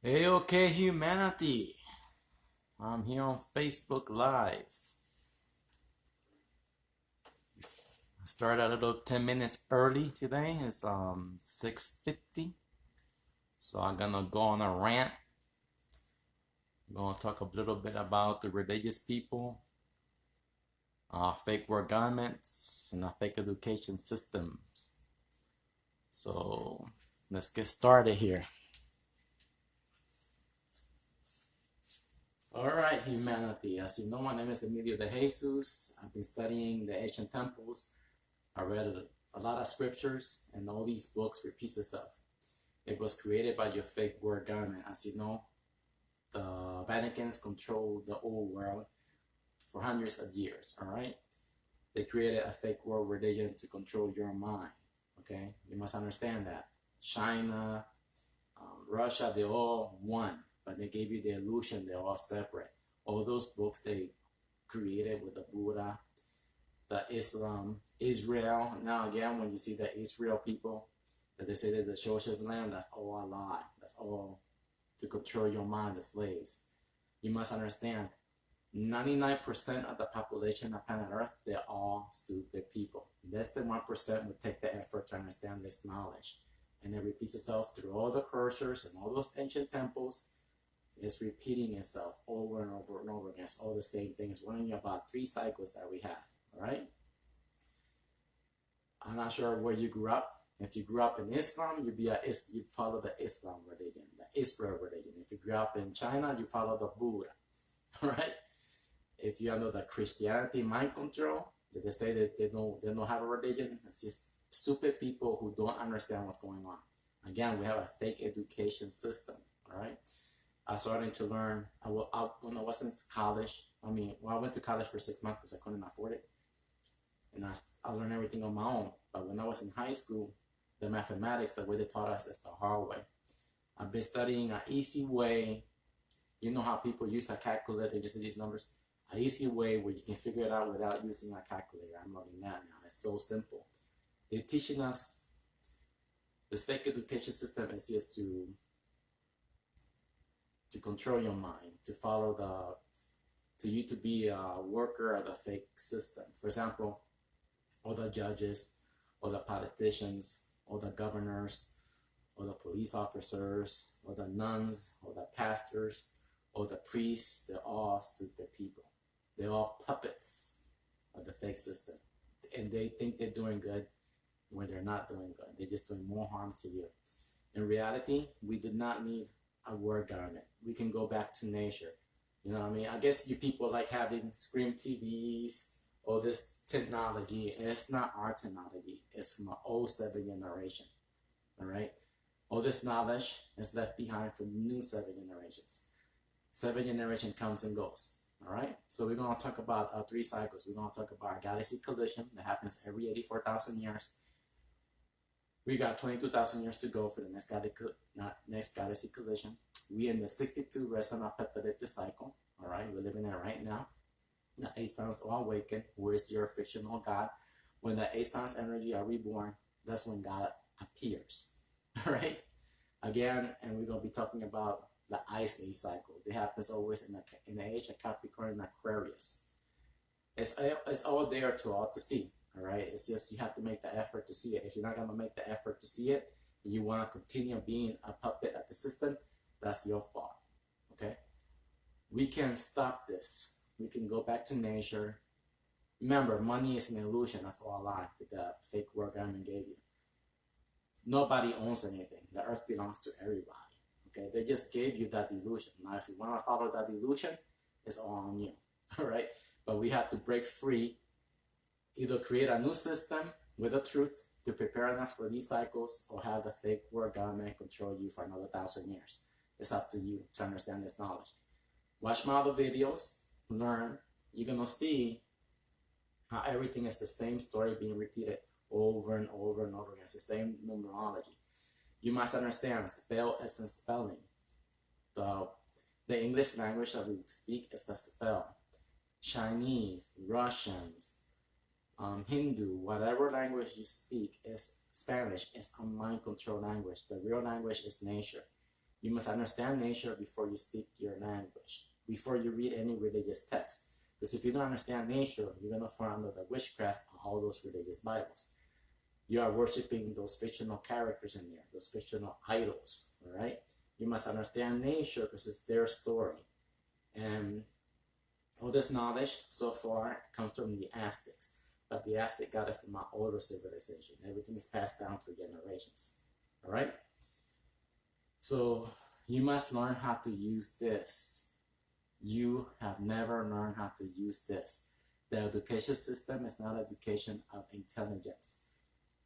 Hey, okay, humanity. I'm here on Facebook Live. I started a little 10 minutes early today. It's 6:50. So I'm gonna go on a rant. I'm gonna talk a little bit about the religious people, fake war governments, and fake education systems. So let's get started here. All right, humanity. As you know, my name is Emilio de Jesus. I've been studying the ancient temples. I read a lot of scriptures, and all these books repeat itself. It was created by your fake word government. As you know, the Vatican's controlled the old world for hundreds of years. All right, they created a fake world religion to control your mind. Okay, you must understand that. China, Russia, they all one, but they gave you the illusion they're all separate. All those books they created with the Buddha, the Islam, Israel. Now again, when you see the Israel people, that they say that the socialist land, that's all a lie. That's all to control your mind, the slaves. You must understand, 99% of the population of planet Earth, they're all stupid people. Less than 1% would take the effort to understand this knowledge. And it repeats itself through all the cultures and all those ancient temples. It's repeating itself over and over and over again. It's all the same things. We're only about 3 cycles that we have. All right. I'm not sure where you grew up. If you grew up in Islam, you follow the Islam religion, the Israel religion. If you grew up in China, you follow the Buddha. All right. If you're under the Christianity mind control, they say that they don't have a religion. It's just stupid people who don't understand what's going on. Again, we have a fake education system. All right. I started to learn. When I was in college. I went to college for 6 months because I couldn't afford it, and I learned everything on my own. But when I was in high school, the mathematics, the way they taught us, is the hard way. I've been studying an easy way. You know how people use a calculator using these numbers? An easy way where you can figure it out without using a calculator. I'm learning that now. It's so simple. They're teaching us this fake education system is just to control your mind, to follow to be a worker of the fake system. For example, all the judges, all the politicians, all the governors, all the police officers, all the nuns, all the pastors, all the priests, they're all stupid people. They're all puppets of the fake system. And they think they're doing good when they're not doing good. They're just doing more harm to you. In reality, we do not need a word government. We can go back to nature. You know what I mean? I guess you people like having screen TVs, all this technology, and it's not our technology. It's from an old 7 generation. All right? All this knowledge is left behind for new 7 generations. 7 generation comes and goes. All right? So we're going to talk about 3 cycles. We're going to talk about a galaxy collision that happens every 84,000 years. We got 22,000 years to go for the next galaxy collision. We in the 62 resonant peptidic cycle. All right, we're living there right now. The eight suns are awakened. Where's your fictional God? When the eight suns energy are reborn, that's when God appears. All right, again, and we're gonna be talking about the Ice Age cycle. It happens always in the age of Capricorn and Aquarius. It's all there to all to see. All right, it's just you have to make the effort to see it. If you're not gonna make the effort to see it, you want to continue being a puppet of the system, that's your fault. Okay, we can stop this. We can go back to nature. Remember, money is an illusion. That's all a lie that the fake world government gave you. Nobody owns anything. The earth belongs to everybody. Okay, they just gave you that illusion. Now, if you want to follow that illusion, it's all on you. All right, but we have to break free. Either create a new system with the truth to prepare us for these cycles, or have the fake world government control you for another 1,000 years. It's up to you to understand this knowledge. Watch my other videos, learn. You're gonna see how everything is the same story being repeated over and over and over again. It's the same numerology. You must understand spell isn't spelling. The English language that we speak is the spell. Chinese, Russians, Hindu, whatever language you speak is Spanish. It's a mind control language. The real language is nature. You must understand nature before you speak your language, before you read any religious text. Because if you don't understand nature, you're going to fall under the witchcraft of all those religious Bibles. You are worshiping those fictional characters in there, those fictional idols, all right? You must understand nature because it's their story. And all this knowledge so far comes from the Aztecs, but the Aztec got it from our older civilization. Everything is passed down through generations, all right? So you must learn how to use this. You have never learned how to use this. The education system is not education of intelligence.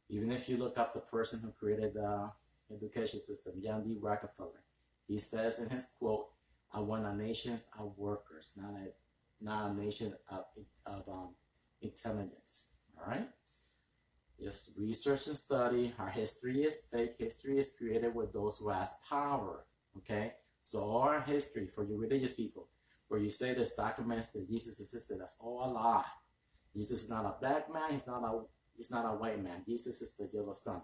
Even if you look up the person who created the education system, John D. Rockefeller, he says in his quote, "I want a nation of workers, not a nation of intelligence." All right. Just research and study. Our history is fake. History is created with those who has power. Okay. So our history, for you religious people, where you say there's documents that Jesus existed, that's all a lie. Jesus is not a black man. He's not a white man. Jesus is the yellow sun.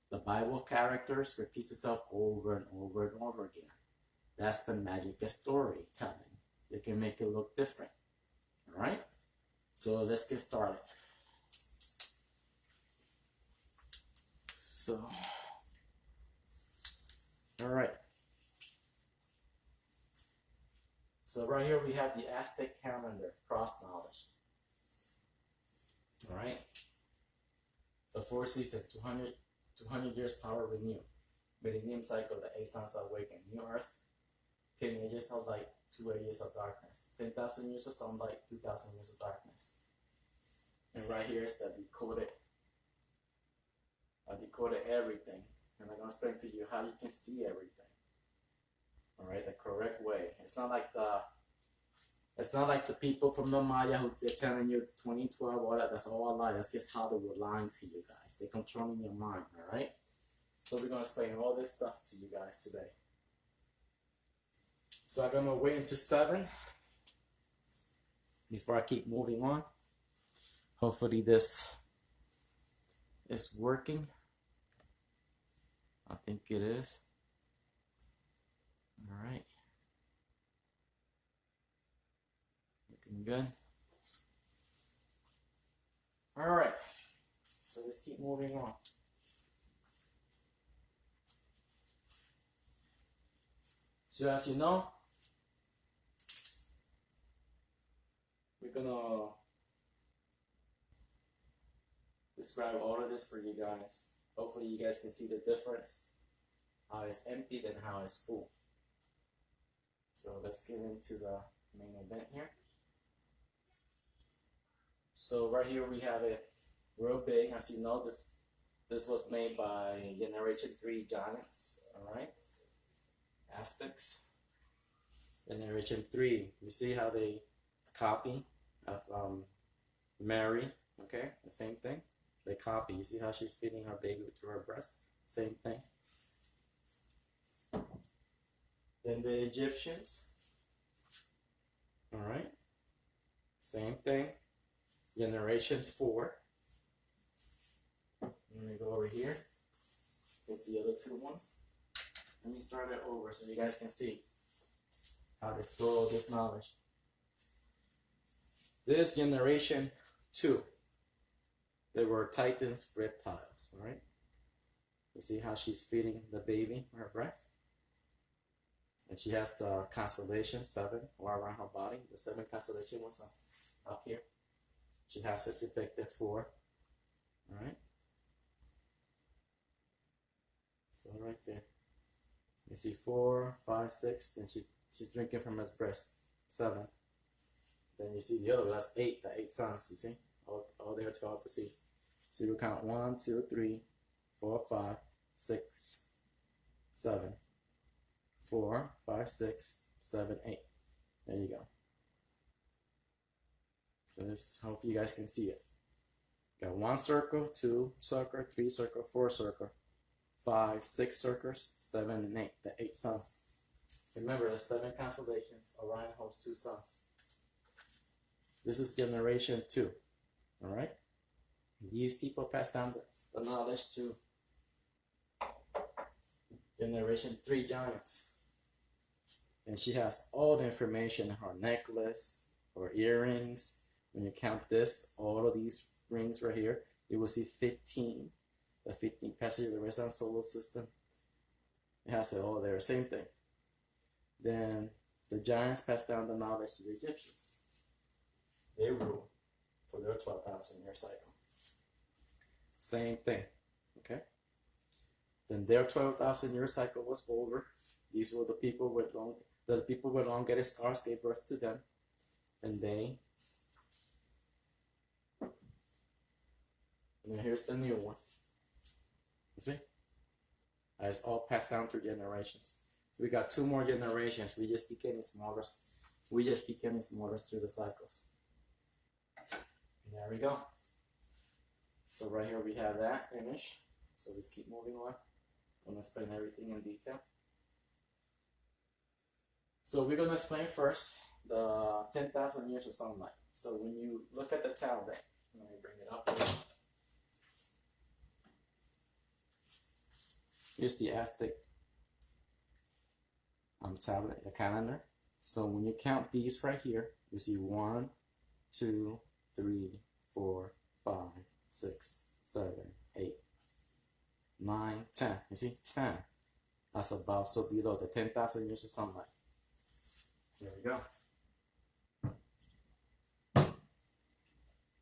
The Bible characters repeats itself over and over and over again. That's the magic of storytelling. They can make it look different. All right. So let's get started. So, all right. So right here we have the Aztec calendar, cross knowledge. All right. The 4 seasons, 200 years power renew. Millennium cycle, the 8 suns awaken. New earth, 10 ages of light, 2 ages of darkness. 10,000 years of sunlight, 2,000 years of darkness. And right here is the decoded. I decoded everything. And I'm going to explain to you how you can see everything. All right, the correct way. It's not like the people from the Maya who they're telling you 2012, all that. That's all a lie. That's just how they were lying to you guys. They're controlling your mind, all right? So we're going to explain all this stuff to you guys today. So I'm going to wait until 7 before I keep moving on. Hopefully this is working. I think it is. All right. Looking good. All right. So let's keep moving on. So as you know, we're gonna describe all of this for you guys. Hopefully you guys can see the difference, how it's emptied and how it's full. So let's get into the main event here. So right here we have it real big. As you know, this was made by Generation 3 giants, all right? Aztecs. Generation 3, you see how they copy of Mary, okay? The same thing. They copy. You see how she's feeding her baby through her breast? Same thing. Then the Egyptians, all right? Same thing. Generation 4. Let me go over here with the other 2 ones. Let me start it over so you guys can see how they store all this knowledge. This generation 2, they were Titans reptiles, all right? You see how she's feeding the baby on her breast? And she has the constellation 7 all around her body. The 7 constellation was up here. She has it depicted 4, all right? So right there. You see 4, 5, 6, then she's drinking from his breast, 7. Then you see the other one, that's 8, the 8 sons, you see? All there to all to see. So we count 1, 2, 3, 4, 5, 6, 7. 4, 5, 6, 7, 8. There you go. So this, hope you guys can see it. Got 1 circle, 2 circle, 3 circle, 4 circle, 5, 6 circles, 7, and 8. The 8 suns. Remember, the 7 constellations. Orion holds 2 suns. This is generation 2. All right. These people pass down the knowledge to Generation 3 giants. And she has all the information, her necklace, her earrings. When you count this, all of these rings right here, you will see 15. The 15 passages of the Renaissance solar system. It has it all there, same thing. Then the giants passed down the knowledge to the Egyptians. They rule for their 12,000 year cycle. Same thing, okay? Then their 12,000 year cycle was over. These were the people with long-headed scars gave birth to them. And here's the new one. You see? It's all passed down through generations. We got 2 more generations. We just keep getting smaller. Through the cycles. And there we go. So right here we have that image. So let's keep moving on. I'm going to explain everything in detail. So we're going to explain first the 10,000 years of sunlight. So when you look at the tablet, let me bring it up here. Here's the Aztec tablet, the calendar. So when you count these right here, you see 1, 2, 3, 4, 5, 6, 7, 8, 9, 10. You see, 10. That's about so below the 10,000 years of sunlight. There we go.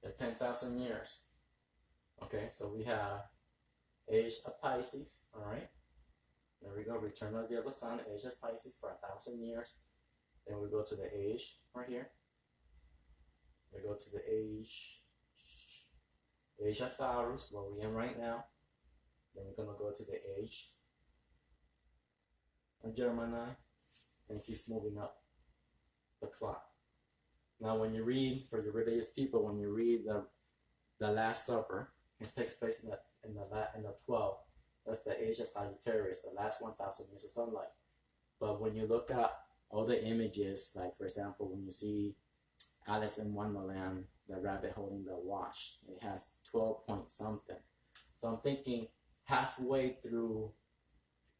The 10,000 years. Okay, so we have age of Pisces, all right? There we go, return of the yellow sun, age of Pisces for 1,000 years. Then we go to the age right here. We go to the age of Taurus, where we am right now. Then we're gonna go to the age of Gemini, and it keeps moving up the clock. Now, when you read, for your religious people, when you read the Last Supper, it takes place in the 12. That's the age of Sagittarius, the last 1,000 years of sunlight. But when you look at all the images, like for example, when you see Alice in Wonderland, the rabbit holding the watch, it has 12 point something. So I'm thinking halfway through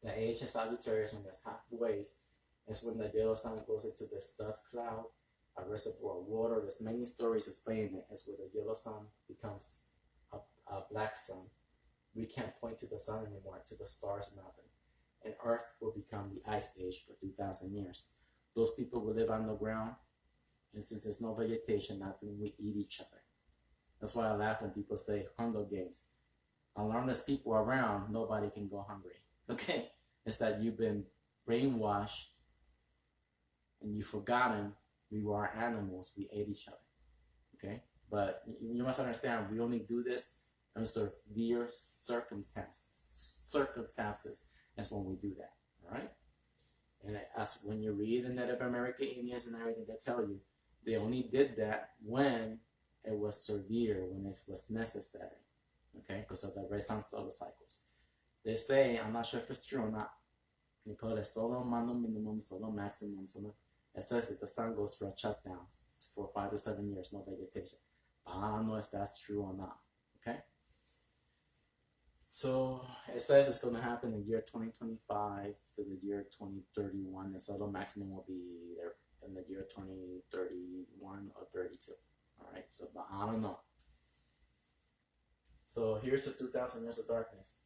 the age of Sagittarius, when it's halfway, is when the yellow sun goes into this dust cloud, a reservoir of water. There's many stories explaining it. It's where the yellow sun becomes a black sun. We can't point to the sun anymore, to the stars, nothing. And Earth will become the ice age for 2,000 years. Those people will live underground, and since there's no vegetation, nothing, we eat each other. That's why I laugh when people say Hunger Games. As long as people are around, nobody can go hungry. Okay? It's that you've been brainwashed and you've forgotten we were animals, we ate each other. Okay? But you must understand, we only do this under severe circumstances. That's when we do that. All right? And as when you read the Native American Indians and everything, they tell you they only did that when it was severe, when it was necessary. Okay? Because of the Renaissance solar cycles. They say, I'm not sure if it's true or not, they call it solar minimum, solar maximum. It says that the sun goes through a shutdown for 5 to 7 years, no vegetation. But I don't know if that's true or not. Okay? So it says it's going to happen in the year 2025 to the year 2031. The solar maximum will be there in the year 2031 or 32. All right, so but I don't know. So here's the 2,000 years of darkness.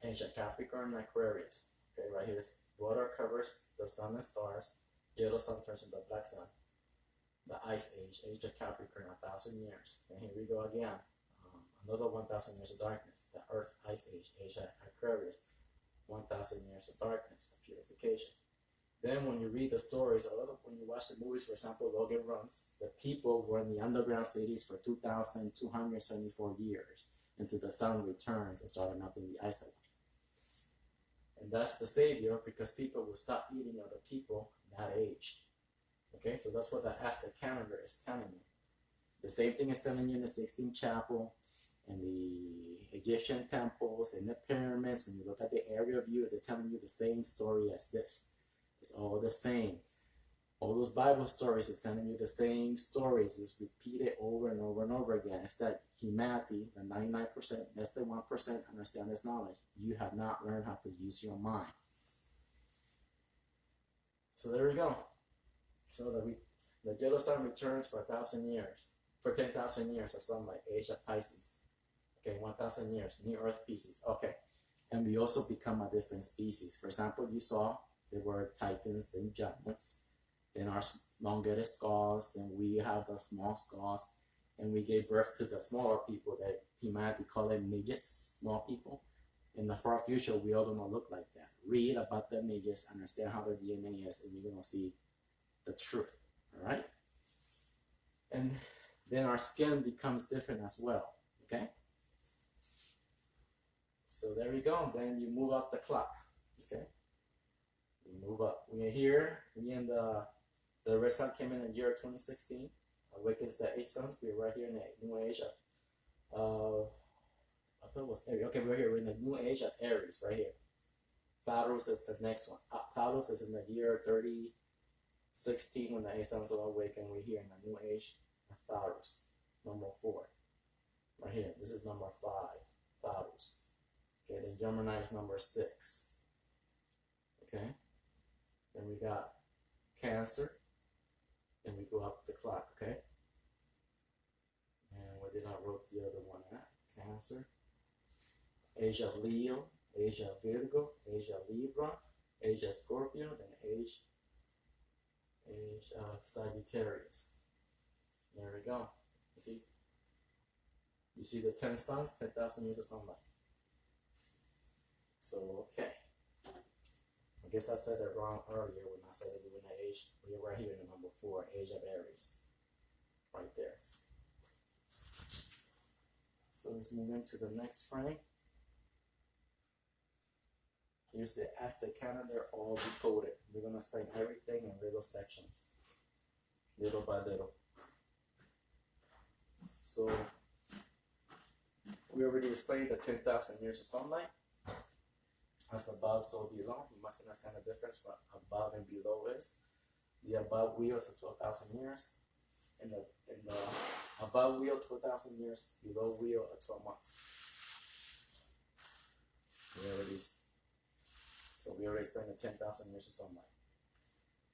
Ancient Capricorn and Aquarius. Okay, right here is water covers the sun and stars. Yellow sun turns into black sun. The ice age, age of Capricorn, 1,000 years. And here we go again. Another 1,000 years of darkness. The Earth ice age, age of Aquarius, 1,000 years of darkness, purification. Then when you read the stories, when you watch the movies, for example, Logan Runs, the people were in the underground cities for 2,274 years until the sun returns and started melting the ice away. And that's the savior, because people will stop eating other people that age. Okay, so that's what the Aztec calendar is telling you. The same thing is telling you in the Sistine Chapel, in the Egyptian temples, in the pyramids. When you look at the aerial view, they're telling you the same story as this. It's all the same. All those Bible stories is telling you the same stories. It's repeated over and over and over again. It's that humanity, the 99%, less than 1% understand this knowledge. You have not learned how to use your mind. So there we go. So the yellow sun returns for 1,000 years, for 10,000 years or something like age of Pisces. Okay, 1,000 years, new Earth species. Okay, and we also become a different species. For example, you saw there were Titans, then giants, then our elongated skulls, then we have the small skulls, and we gave birth to the smaller people that humanity call them midgets, small people. In the far future, we all gonna look like that. Read about the midgets, understand how their DNA is, and you're gonna see the truth. All right, and then our skin becomes different as well. Okay, so there we go. Then you move up the clock. Okay, you move up. We're here. We in the red sun came in the year 2016. Awakens the 8 suns. We're right here in the new age of I thought it was Aries. Okay, we're here. We're in the new age of Aries right here. Taurus is the next one. Taurus is in the year 3016 when the 8 suns will awaken. We're here in the new age of Taurus. Number 4. Right here. This is number 5. Taurus. Okay, then Gemini is number 6. Okay. Then we got Cancer. Then we go up the clock, okay? And where did I wrote the other one at? Cancer. Age of Leo, age of Virgo, age of Libra, age of Scorpio, then age of Sagittarius. There we go. You see the 10 suns, 10,000 years of sunlight. So, okay. I guess I said it wrong earlier when I said that we were in the age. We're right here in the number 4, age of Aries. Right there. So let's move into the next frame. Here's the Aztec calendar, all decoded. We're going to explain everything in little sections, little by little. So we already explained the 10,000 years of sunlight. As above, so below. You must understand the difference what above and below is. The above wheel is 12,000 years, and the above wheel 12,000 years, below wheel 12 months. So we already explained the 10,000 years of sunlight.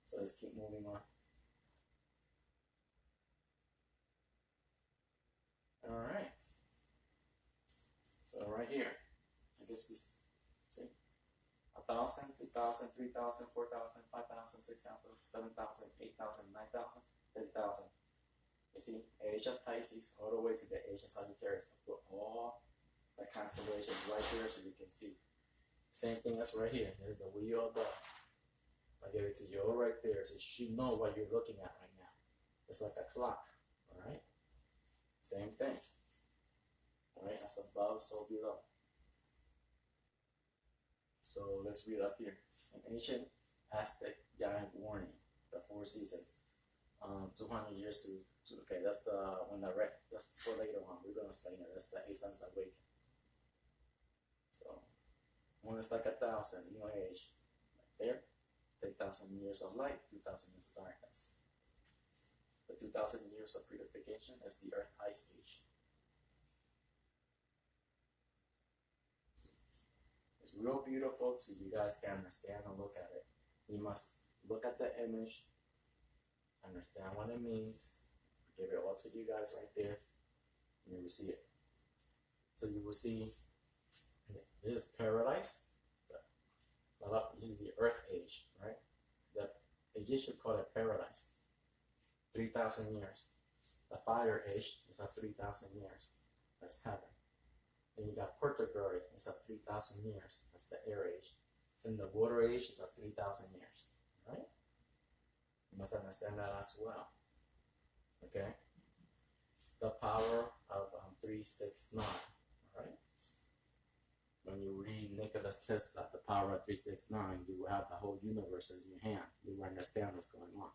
So let's keep moving on. All right. So right here, I guess we see 1,000, 2,000, 3,000, 4,000, 5,000, 6,000, 7,000, 8,000, 9,000, 10,000. You see, age of Pisces all the way to the age of Sagittarius. I put all the constellations right there so you can see. Same thing as right here. There's the wheel above. I give it to you all right there so you know what you're looking at right now. It's like a clock, all right? Same thing. All right, as above, so below. So let's read up here. An ancient Aztec giant warning, the 4 seasons. 200 years to okay, that's the one that read. That's for later on. We're gonna explain it. That's the 8 suns awaken. So one is like 1,000, age. Right there. 10,000 years of light, 2,000 years of darkness. The 2,000 years of purification is the Earth Ice Age. It's real beautiful so you guys can understand and look at it. You must look at the image, understand what it means, give it all to you guys right there, and you will see it. So you will see this is paradise. This is the Earth Age, right? The Egyptians call it paradise. 3,000 years. The Fire Age is at 3,000 years. That's heaven. Then you got Purgatory, it's at 3,000 years. That's the Air Age. Then the Water Age is at 3,000 years. Right? You must understand that as well. Okay? The power of 369. Alright? When you read Nikola Tesla, the power of 369, you will have the whole universe in your hand. You will understand what's going on.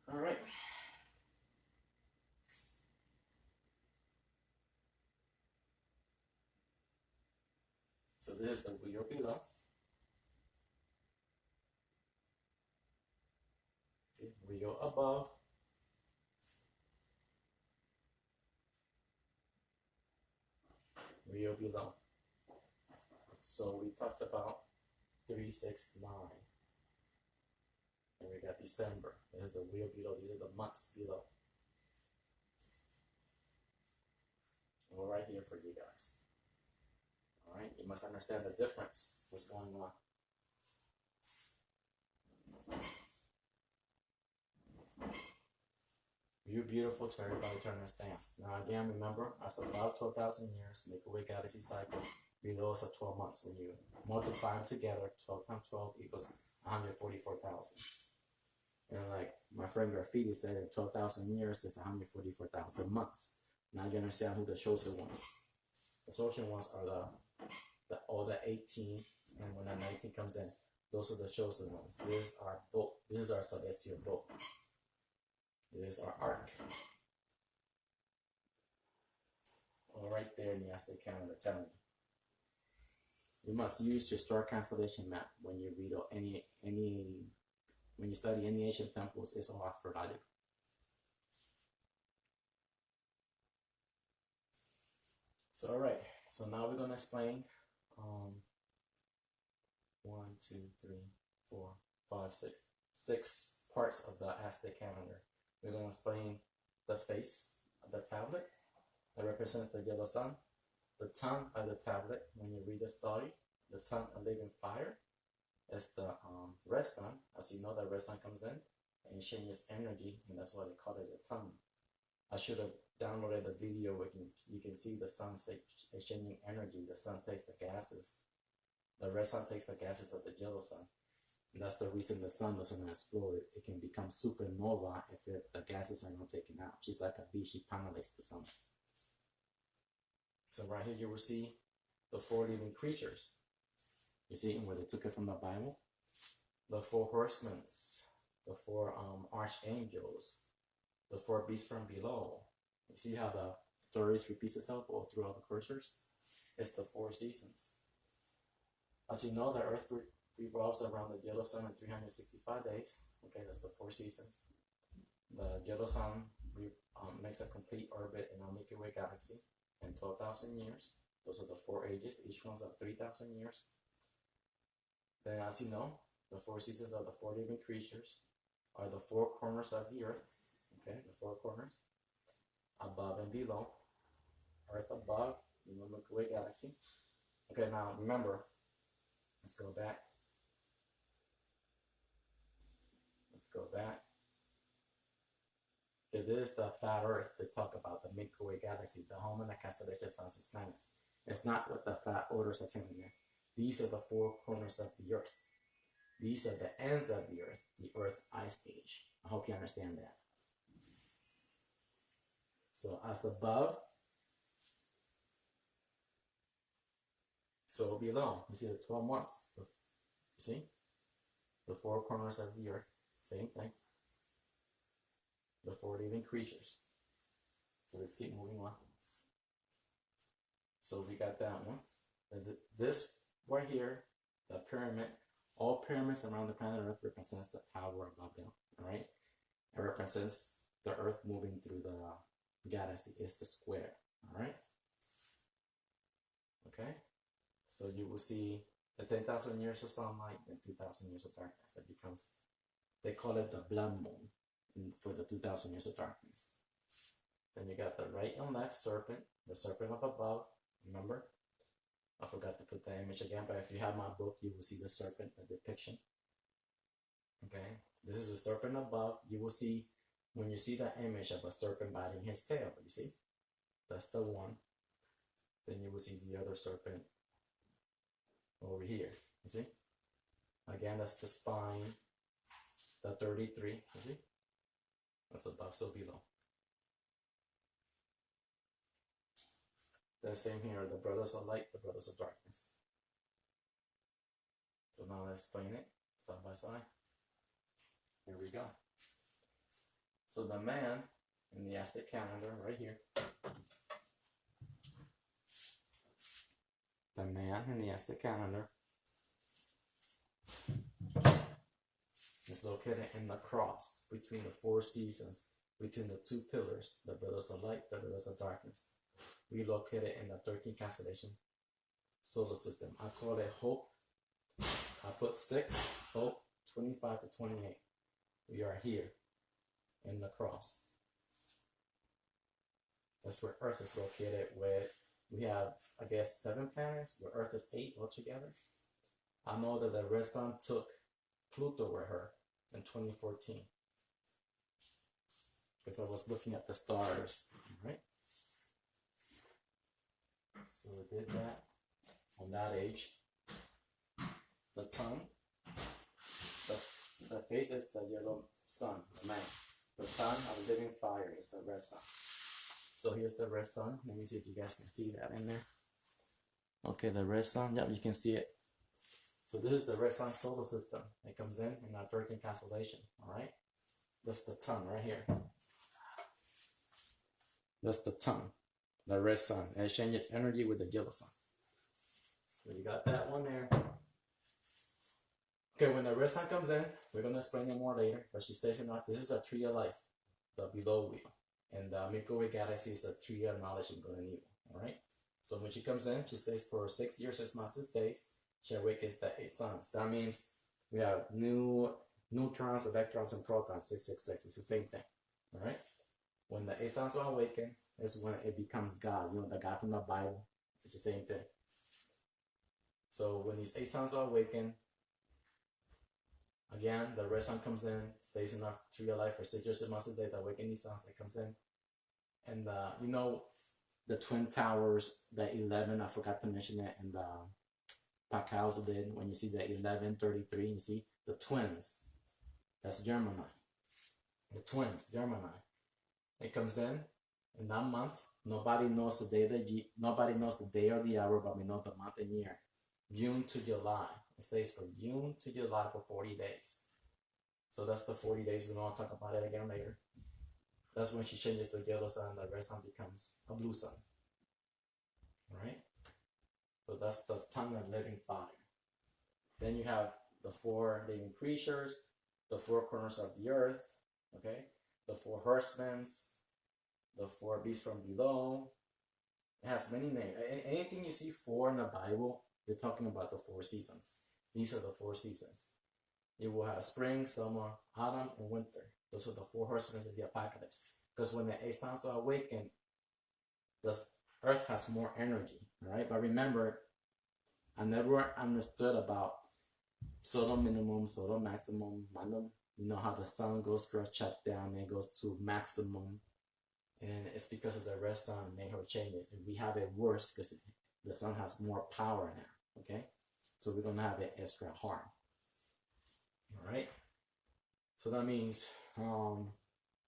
Alright. So there's the wheel below. See, wheel above. Wheel below. So we talked about 369. And we got December. There's the wheel below. These are the months below. And we're right here for you guys. All right, you must understand the difference. What's going on? You're beautiful to everybody to understand. Now again, remember, that's about 12,000 years. Milky Way galaxy cycle. Below is 12 months. When you multiply them together, 12 times 12 equals 144,000. And like my friend Graffiti said, in 12,000 years is 144,000 months. Now you understand who the chosen ones. The chosen ones are all the 18, and when the 19 comes in, those are the chosen ones. This is our boat. This is our celestial boat. This is our ark. All right there in the Aztec calendar telling you. You must use your star constellation map when you read when you study any ancient temples. It's all astrological. So all right. So now we're gonna explain 1, 2, 3, 4, 5, 6 parts of the Aztec calendar. We're going to explain the face of the tablet that represents the yellow sun, the tongue of the tablet when you read the story, the tongue of living fire is the red sun. As you know, the red sun comes in and changes energy, and that's why they call it the tongue. I should have downloaded a video where you can see the sun exchanging energy. The sun takes the gases. The red sun takes the gases of the yellow sun. And that's the reason the sun doesn't explode. It can become supernova if the gases are not taken out. She's like a bee, she pollinates the suns. So right here you will see the 4 living creatures. You see where they took it from the Bible? The 4 horsemen, the 4 archangels, the 4 beasts from below. You see how the stories repeats itself all throughout the cultures? It's the 4 seasons. As you know, the earth revolves around the yellow sun in 365 days. Okay, that's the 4 seasons. The yellow sun makes a complete orbit in our Milky Way galaxy in 12,000 years. Those are the 4 ages. Each one's of 3,000 years. Then, as you know, the 4 seasons of the 4 living creatures are the 4 corners of the earth. Okay, the 4 corners, above and below. Earth above, the Milky Way galaxy. Okay, now remember, let's go back. Let's go back. It is the flat Earth they talk about, the Milky Way galaxy, the home and the constellation suns and planets. It's not what the flat orders are telling you. These are the 4 corners of the earth. These are the ends of the earth ice age. I hope you understand that. So as above, so below. You see the 12 months. You see? The 4 corners of the earth. Same thing. The 4 living creatures. So let's keep moving on. So we got that one. And this right here, the pyramid, all pyramids around the planet Earth represents the tower above them. Alright? It represents the Earth moving through the galaxy. It's the square. Alright? Okay? So you will see the 10,000 years of sunlight and 2,000 years of darkness. It becomes, they call it the blood moon for the 2,000 years of darkness. Then you got the right and left serpent, the serpent up above. Remember? I forgot to put the image again, but if you have my book, you will see the serpent, the depiction. Okay? This is a serpent above. You will see, when you see the image of a serpent biting his tail, you see? That's the one. Then you will see the other serpent over here, you see? Again, that's the spine, the 33, you see? That's above, so below. The same here, the brothers of light, the brothers of darkness. So now let's explain it side by side. Here we go. So the man in the Aztec calendar, right here. The man in the Aztec calendar is located in the cross between the 4 seasons, between the 2 pillars, the brothers of light, the brothers of darkness. We locate it in the 13th constellation solar system. I call it Hope. I put 6, Hope, 25 to 28. We are here in the cross. That's where Earth is located. We have, I guess, 7 planets, where Earth is 8 altogether. I know that the red sun took Pluto with her in 2014 because I was looking at the stars, right? So we did that on that age. The tongue, the face is the yellow sun, the man. The tongue of living fire is the red sun. So here's the red sun. Let me see if you guys can see that in there. Okay, the red sun, yep, you can see it. So this is the red sun solar system. It comes in our 13th constellation, all right? That's the tongue right here. That's the tongue, the red sun. And it exchanges energy with the yellow sun. So you got that one there. Okay, when the red sun comes in, we're going to explain it more later, but she stays in our, this is a tree of life, the below wheel. And the Milky Way galaxy is a tree of knowledge and good and evil, all right? So when she comes in, she stays for 6 years, 6 months, 6 days. She awakens the 8 suns. That means we have new neutrons, electrons, and protons, 666. It's the same thing, all right? When the 8 suns are awakened, is when it becomes God. You know, the God from the Bible. It's the same thing. So when these 8 suns are awakened, again, the red sun comes in, stays in our tree of life for 6 years, 6 months, 6 days, awaken these suns, it comes in. And, you know, the Twin Towers, the 11, I forgot to mention that in the Pacals did, when you see the 1133, you see the twins. That's Gemini. The twins, Gemini. It comes in that month. Nobody knows the day nobody knows the day or the hour, but we know the month and year. June to July. It stays from June to July for 40 days. So that's the 40 days. We're going to talk about it again later. That's when she changes the yellow sun, the red sun becomes a blue sun. Alright? So that's the tongue of living fire. Then you have the 4 living creatures, the 4 corners of the earth, okay? The 4 horsemen, the 4 beasts from below. It has many names. Anything you see 4 in the Bible, they're talking about the 4 seasons. These are the 4 seasons. You will have spring, summer, autumn, and winter. Those are the 4 horsemen of the apocalypse. Because when the 8 suns are awakened, the earth has more energy, right? But remember, I never understood about solar minimum, solar maximum, minimum. You know how the sun goes through a shutdown and it goes to maximum. And it's because of the red sun made her change it. And we have it worse because the sun has more power now, okay? So we're going to have it extra hard. All right? So that means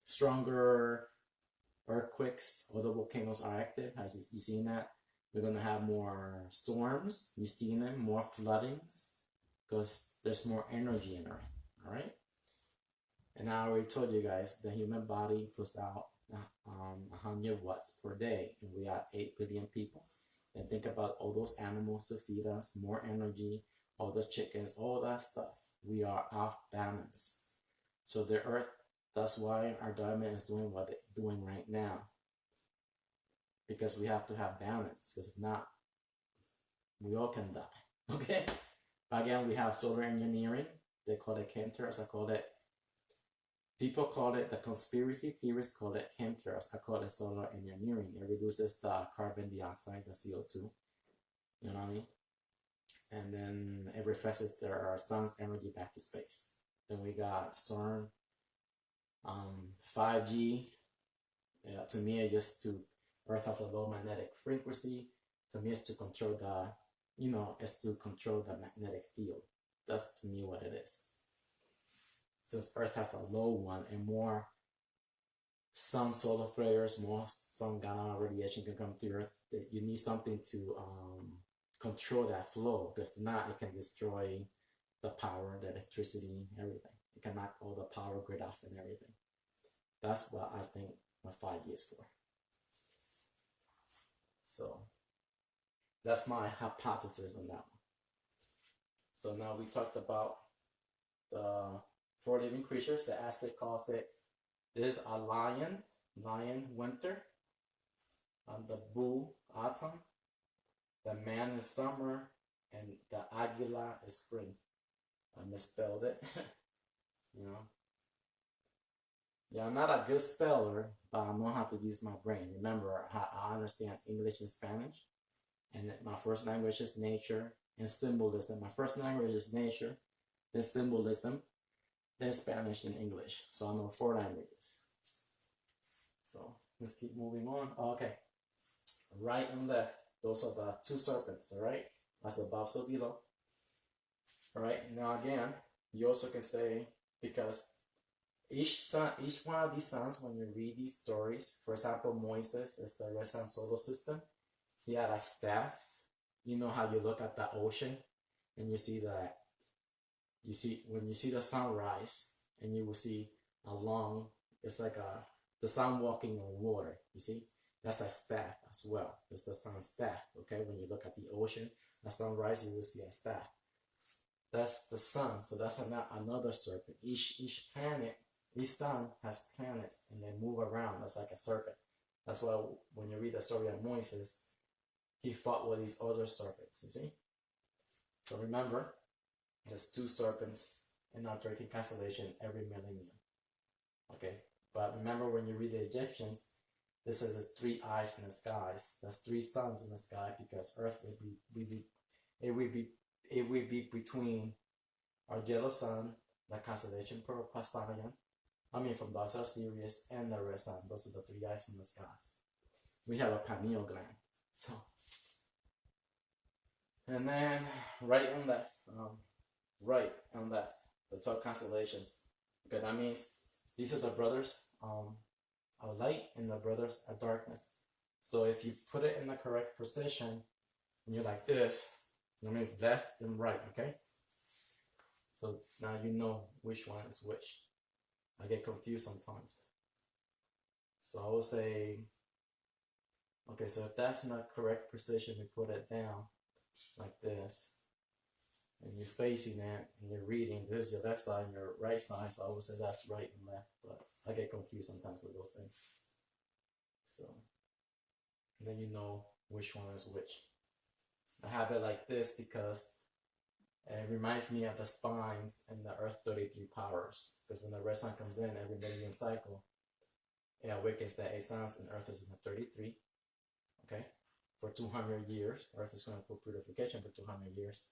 stronger earthquakes, although volcanoes are active, as you seen that. We're going to have more storms, you've seen them, more floodings, because there's more energy in Earth, all right? And I already told you guys, the human body puts out 100 watts per day, and we are 8 billion people. And think about all those animals to feed us, more energy, all the chickens, all that stuff. We are off balance. So the Earth, that's why our government is doing what they're doing right now. Because we have to have balance, because if not, we all can die, okay? But again, we have solar engineering. They call it chemtrails. People call it, the conspiracy theorists call it chemtrails. I call it solar engineering. It reduces the carbon dioxide, the CO2, you know what I mean? And then it reflects their sun's energy back to space. Then we got CERN, 5G. Yeah, to me, it's just to Earth has a low magnetic frequency. To me, it's to control it's to control the magnetic field. That's to me what it is. Since Earth has a low one and more sun solar flares, more sun gamma radiation can come to Earth, you need something to control that flow. Because if not, it can destroy the power, the electricity, everything. It can knock all the power grid off and everything. That's what I think what 5G is for. So that's my hypothesis on that one. So now we talked about the 4 living creatures. The Aztec calls it, this is a lion winter, the bull autumn, the man is summer, and the águila is spring. I misspelled it, you know. Yeah, I'm not a good speller, but I know how to use my brain. Remember, I understand English and Spanish, and my first language is nature and symbolism. My first language is nature, then symbolism, then Spanish and English. So I know 4 languages. So let's keep moving on. Okay, right and left. Those are the two serpents. All right, that's above, so below. All right. Now again, you also can say because each one of these sons, when you read these stories, for example, Moises is the red sun solar system. He had a staff. You know how you look at the ocean and you see that you see when you see the sun rise and you will see a long. It's like the sun walking on water. You see that's a staff as well. It's the sun staff. Okay, when you look at the ocean, the sunrise, you will see a staff. That's the sun. So that's another serpent. Each planet, each sun has planets and they move around. That's like a serpent. That's why when you read the story of Moses, he fought with these other serpents. You see. So remember, there's two serpents in our 13 constellation every millennium. Okay. But remember when you read the Egyptians, this is the 3 eyes in the skies. There's 3 suns in the sky because Earth it would be between our yellow sun, the constellation Pastorian, from Dark Star Sirius, and the red sun. Those are the 3 eyes from the skies. We have a pineal gland. So, and then right and left, the 12 constellations. Okay, that means these are the brothers of light and the brothers of darkness. So if you put it in the correct position, and you're like this, that means left and right, okay? So now you know which one is which. I get confused sometimes. So I will say, okay, so if that's in the correct position, we put it down like this. And you're facing it and you're reading. This is your left side and your right side. So I would say that's right and left. But I get confused sometimes with those things. So then you know which one is which. I have it like this because it reminds me of the spines in the Earth 33 powers. Because when the red sun comes in every millennium cycle, it awakens the 8 suns and Earth is in the 33. Okay? For 200 years. Earth is going to put purification for 200 years.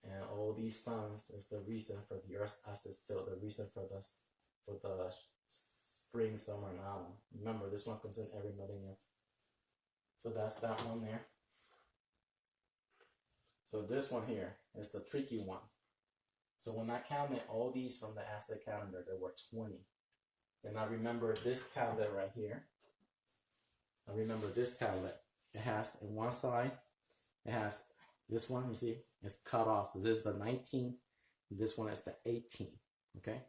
And all these suns is the reason for the Earth as it's still the reason for the spring, summer, and autumn. Remember, this one comes in every millennium. So that's that one there. So this one here is the tricky one. So when I counted all these from the Aztec calendar, there were 20. And I remember this tablet right here. I remember this tablet. It has in one side, it has this one, you see, it's cut off. So this is the 19. This one is the 18. Okay.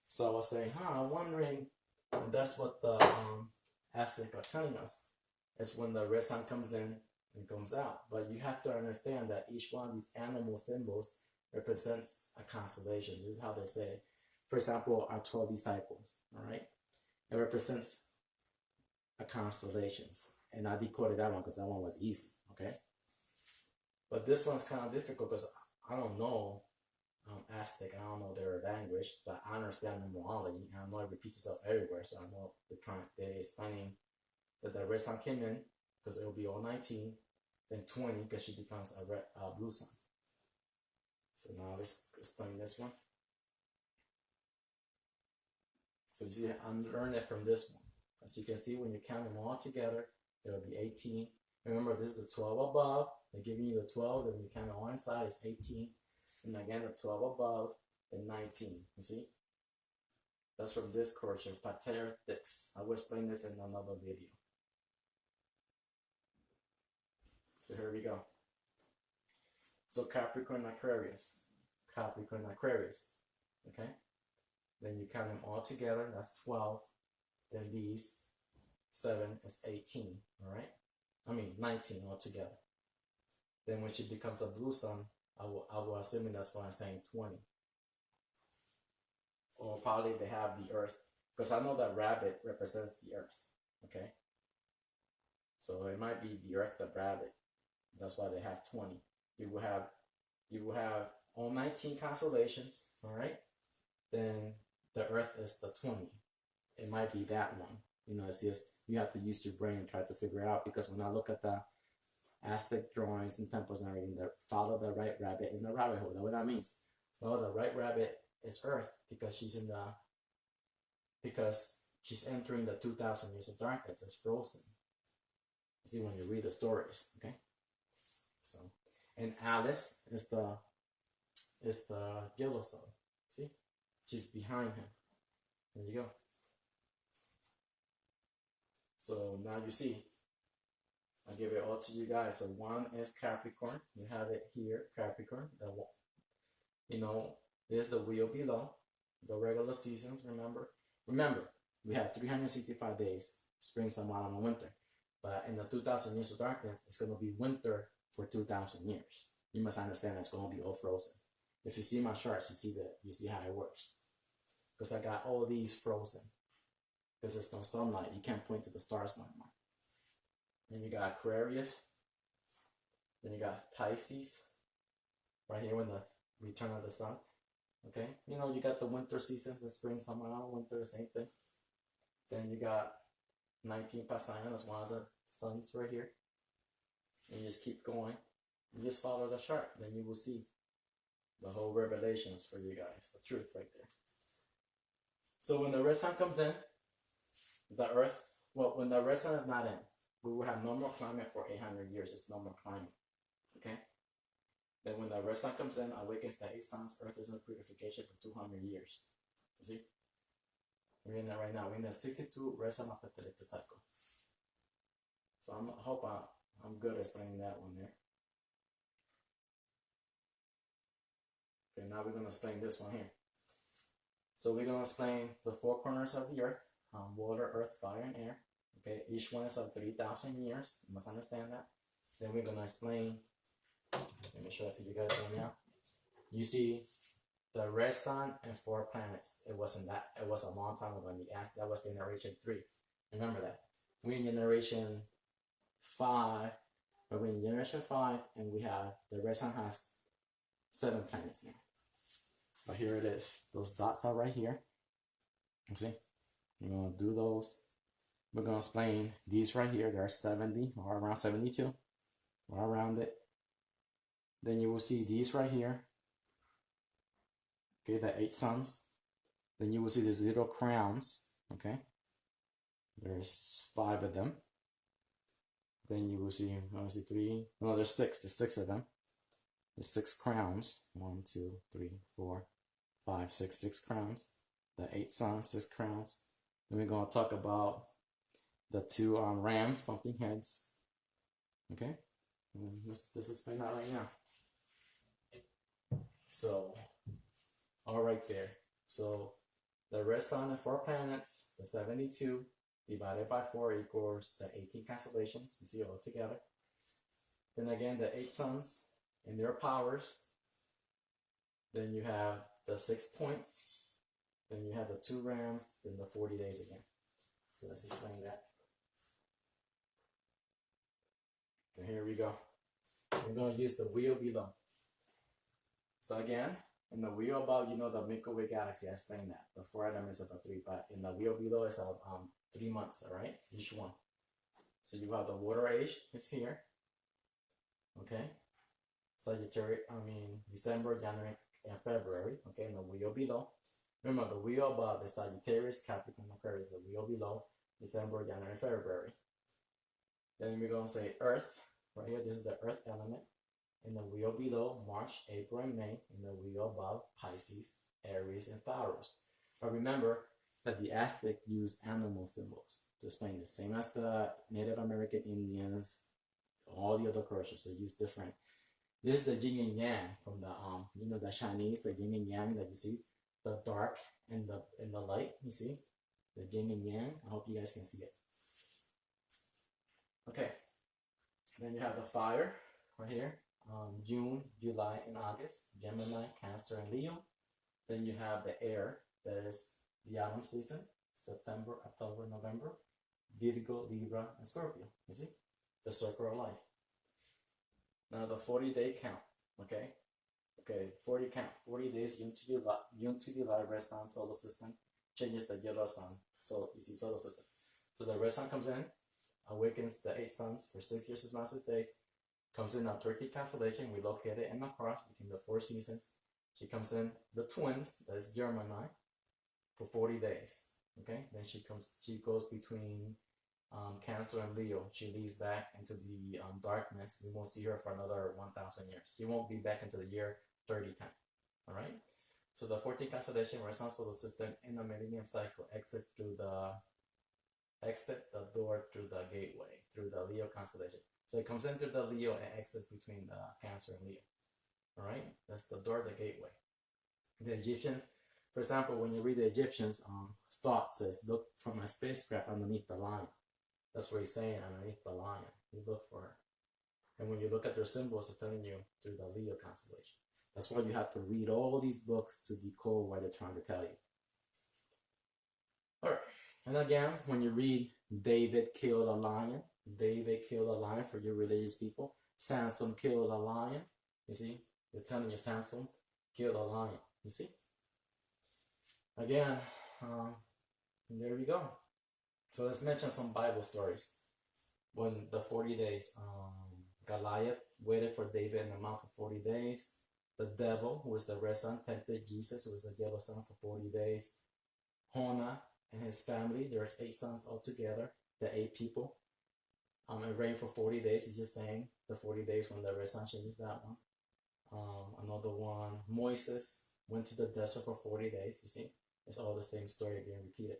So I was saying, I'm wondering, and that's what the Aztec are telling us. It's when the red sun comes in and comes out. But you have to understand that each one of these animal symbols represents a constellation. This is how they say. For example, our 12 disciples, all right? It represents a constellations. And I decoded that one because that one was easy, okay? But this one's kind of difficult because I don't know Aztec, I don't know their language, but I understand numerology, and I know it repeats itself everywhere, so I know they're explaining that the red sun came in, because it will be all 19, then 20, because she becomes a blue sun. So now let's explain this one. So you see, I'm learning it from this one. As you can see, when you count them all together, there will be 18. Remember, this is the 12 above. They're giving you the 12, then you count on one side, it's 18. And again, the 12 above, then 19. You see? That's from this course, Paterthix. I will explain this in another video. So here we go. So Capricorn, Aquarius. Capricorn, Aquarius. Okay? Then you count them all together, that's 12. Then these 7 is 18. Alright? 19 altogether. Then when she becomes a blue sun, I will assume that's why I'm saying 20. Or probably they have the earth. Because I know that rabbit represents the earth. Okay? So it might be the earth, the rabbit. That's why they have 20. You will have all 19 constellations. Alright? Then the Earth is the 20. It might be that one. You know, it's just you have to use your brain and try to figure it out, because when I look at the Aztec drawings and temples and everything, that follow the right rabbit in the rabbit hole. That's what that means. Well, the right rabbit is Earth, because she's entering the 2,000 years of darkness. It's frozen. You see when you read the stories, okay? So, and Alice is the yellow sun. See, she's behind him. There you go. So now you see, I'll give it all to you guys. So one is Capricorn. You have it here, Capricorn. You know, there's the wheel below, the regular seasons. Remember, we have 365 days, spring, summer, autumn, and winter. But in the 2,000 years of darkness, it's going to be winter for 2,000 years. You must understand it's going to be all frozen. If you see my charts, you see how it works. Because I got all these frozen. Because there's no sunlight, you can't point to the stars no more. Then you got Aquarius. Then you got Pisces. Right here when the return of the sun. Okay, you know, you got the winter seasons, the spring, summer, winter, the same thing. Then you got 19 Pasayan, that's one of the suns right here. And you just keep going. You just follow the chart, then you will see the whole revelations for you guys, the truth right there. So when the red sun comes in, the earth, well, when the red sun is not in, we will have normal climate for 800 years. It's normal climate. Okay? Then when the red sun comes in, awakens the 8 suns, earth is in purification for 200 years. You see? We're in that right now. We're in the 62 red sun apocalyptic cycle. So I hope I'm good at explaining that one there. Okay, now we're going to explain this one here. So we're going to explain the 4 corners of the earth, water, earth, fire, and air. Okay, each one is of 3,000 years. You must understand that. Then we're going to explain, let me show it to you guys right now. You see the red sun and 4 planets. It was a long time ago. That was generation 3. Remember that. We're in generation 5. We're in generation 5, and we have the red sun has 7 planets now. But here it is. Those dots are right here. You see? We're going to do those. We're going to explain these right here. There are 70 or around 72 or around it. Then you will see these right here. Okay, the 8 suns. Then you will see these little crowns. Okay. There's 5 of them. Then you will see, obviously 3. No, there's 6. There's 6 of them. There's 6 crowns. 1, 2, 3, 4, 5, 6. 6 crowns. The 8 suns, 6 crowns. Then we're going to talk about the 2 rams bumping heads. Okay? This is explain that right now. So, all right there. So, the red sun and 4 planets, the 72 divided by 4 equals the 18 constellations. You see it all together. Then again, the 8 suns and their powers. Then you have the 6 points. Then you have the 2 rams. Then the 40 days again. So let's explain that. So here we go. We're going to use the wheel below. So again, in the wheel above, you know the Milky Way galaxy. I explained that. The 4 elements of the 3, but in the wheel below is 3 months, all right? Each one. So you have the water age is here. Okay? December, January, and February. Okay, in the wheel below. Remember, the wheel above is Sagittarius, Capricorn, Aquarius. The wheel below, December, January, February. Then we're going to say Earth. Right here, this is the Earth element. In the wheel below, March, April, and May. In the wheel above, Pisces, Aries, and Taurus. But remember that the Aztec used animal symbols to explain this. Same as the Native American Indians, all the other cultures, they use different. This is the yin and yang from the the Chinese, the yin and yang that you see, the dark and the light. You see the yin and yang. I hope you guys can see it. Okay. Then you have the fire right here. June, July, and August. Gemini, Cancer, and Leo. Then you have the air. That is the autumn season. September, October, November. Virgo, Libra, and Scorpio. You see the circle of life. Now the 40-day count. Okay, 40 count. 40 days June to July, red sun solar system. changes the yellow sun. So you see solar system. So the red sun comes in, awakens the 8 suns for 6 years as Master's days, comes in our 13th constellation. We locate it in the cross between the 4 seasons. She comes in the twins, that's Gemini, for 40 days. Okay, then she goes between Cancer and Leo. She leaves back into the darkness. We won't see her for another 1,000 years. She won't be back into the year 3010. All right. So the 14th constellation, our sun solar system in the millennium cycle, exit the door through the gateway through the Leo constellation. So it comes into the Leo and exits between the Cancer and Leo. All right. That's the door, the gateway. The Egyptian, for example, when you read the Egyptians' thought says, look for my spacecraft underneath the lion. That's what he's saying, underneath the lion. You look for her. And when you look at their symbols, it's telling you through the Leo constellation. That's why you have to read all these books to decode what they're trying to tell you. All right. And again, when you read David killed a lion, David killed a lion for your religious people. Samson killed a lion. You see? It's telling you Samson killed a lion. You see? Again, there we go. So let's mention some Bible stories. When the 40 days, Goliath waited for David in the mount for 40 days. The devil, who was the red sun, tempted Jesus, who was the yellow sun, for 40 days. Hona and his family, there were 8 sons altogether, the 8 people. It reigned for 40 days. He's just saying the 40 days when the red sun changes that one. Another one, Moses went to the desert for 40 days. You see, it's all the same story being repeated.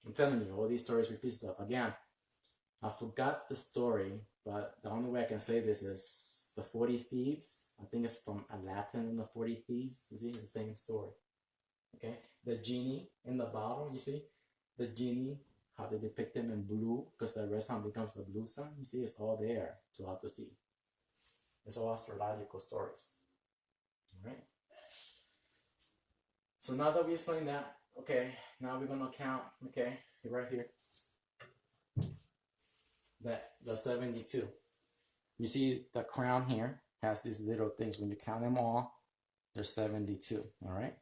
I'm telling you, all these stories repeat itself. Again, I forgot the story, but the only way I can say this is the 40 Thieves. I think it's from Aladdin and the 40 Thieves. You see, it's the same story. Okay, the genie in the bottle. You see, the genie, how they depict him in blue, because the red sun becomes the blue sun. You see, it's all there throughout the sea. It's all astrological stories. All right. So now that we explained that, okay, now we're gonna count. Okay, right here. The 72. You see the crown here has these little things. When you count them all, there's 72. All right.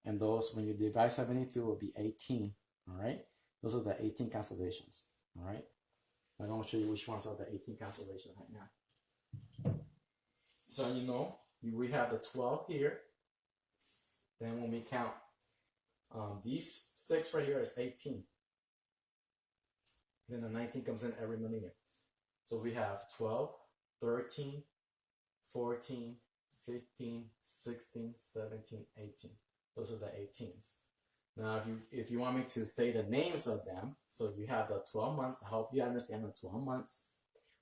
And those, when you divide 72, will be 18. All right. Those are the 18 constellations. All right. I'm going to show you which ones are the 18 constellations right now. So you know, we have the 12 here. Then when we count these 6 right here is 18. Then the 19 comes in every millennium. So we have 12, 13, 14, 15, 16, 17, 18. Those are the 18s. Now, if you want me to say the names of them, so you have the 12 months. I hope you understand the 12 months.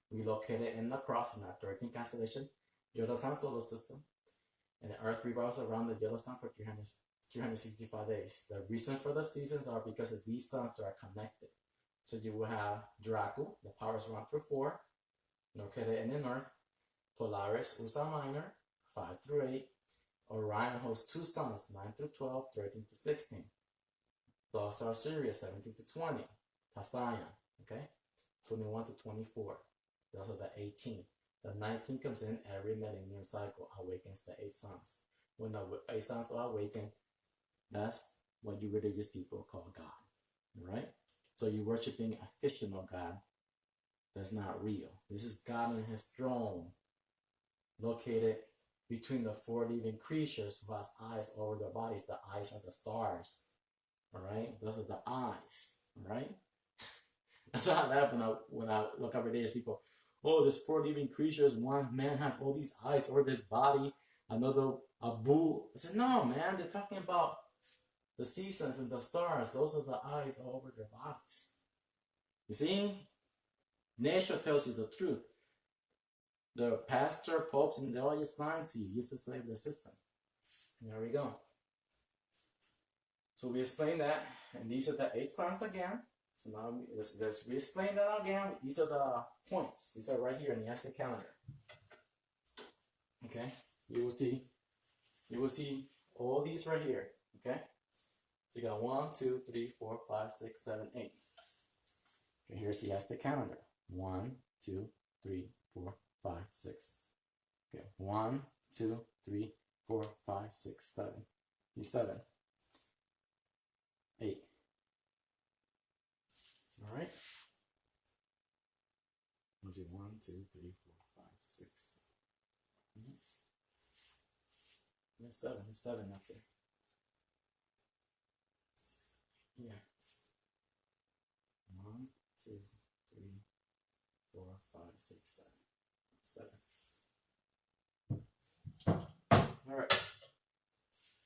We located in the cross in our 13th constellation, Yellow Sun solar system. And the Earth revolves around the yellow sun for 365 days. The reason for the seasons are because of these suns that are connected. So you will have Draco, the powers 1 through 4, located in the north. Polaris, Ursa Minor, 5 through 8. Orion hosts 2 suns, 9 through 12, 13 to 16. Dog Star Sirius, 17 to 20. Pasaya, okay, 21 to 24. Those are the 18. The 19 comes in every millennium cycle, awakens the 8 suns. When the 8 suns are awakened, that's what you religious people call God, right? So you're worshiping a fictional God that's not real. This is God on his throne, located between the 4 living creatures who has eyes over their bodies. The eyes are the stars, all right? Those are the eyes, all right? That's what I laugh when I look at religious people. Oh, there's 4 living creatures. One man has all these eyes over his body. Another, a bull. I said, no, man, they're talking about the seasons and the stars. Those are the eyes all over their bodies. You see? Nature tells you the truth. The pastor, popes, and they're all just lying to you. You just slave the system. There we go. So we explained that. And these are the 8 suns again. So now let's re-explain that again. These are the points. These are right here in the Aztec calendar. Okay? You will see all these right here. Okay? So you got 1, 2, 3, 4, 5, 6, 7, 8. Okay, here's the Aztec calendar. 1, 2, 3, 4, 5, 6. Okay, 1, 2, 3, 4, 5, 6, 7. These 7. 8. All right. Let's see, 1, 2, 3, 4, 5, 6. Yeah, 7. It's 7 up there. Yeah. 1, 2, 3, 4, 5, 6, 7. 7. All right.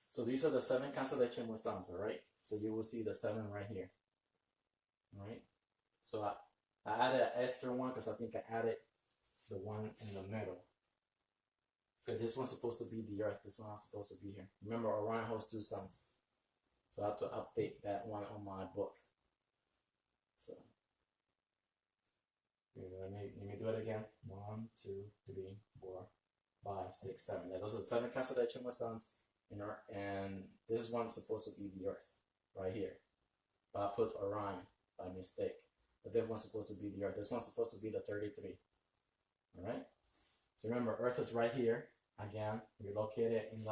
So these are the 7 constellation with suns. All right. So you will see the 7 right here. All right. So I added an extra one because I think I added the one in the middle. Because this one's supposed to be the Earth. This one's supposed to be here. Remember, Orion holds 2 suns. So I have to update that one on my book. So let me do it again. 1, 2, 3, 4, 5, 6, 7. Yeah, those are the 7 constellations with suns. And this one's supposed to be the Earth right here. But I put Orion by mistake. But that one's supposed to be the Earth. This one's supposed to be the 33. All right. So remember, Earth is right here. Again, we're located in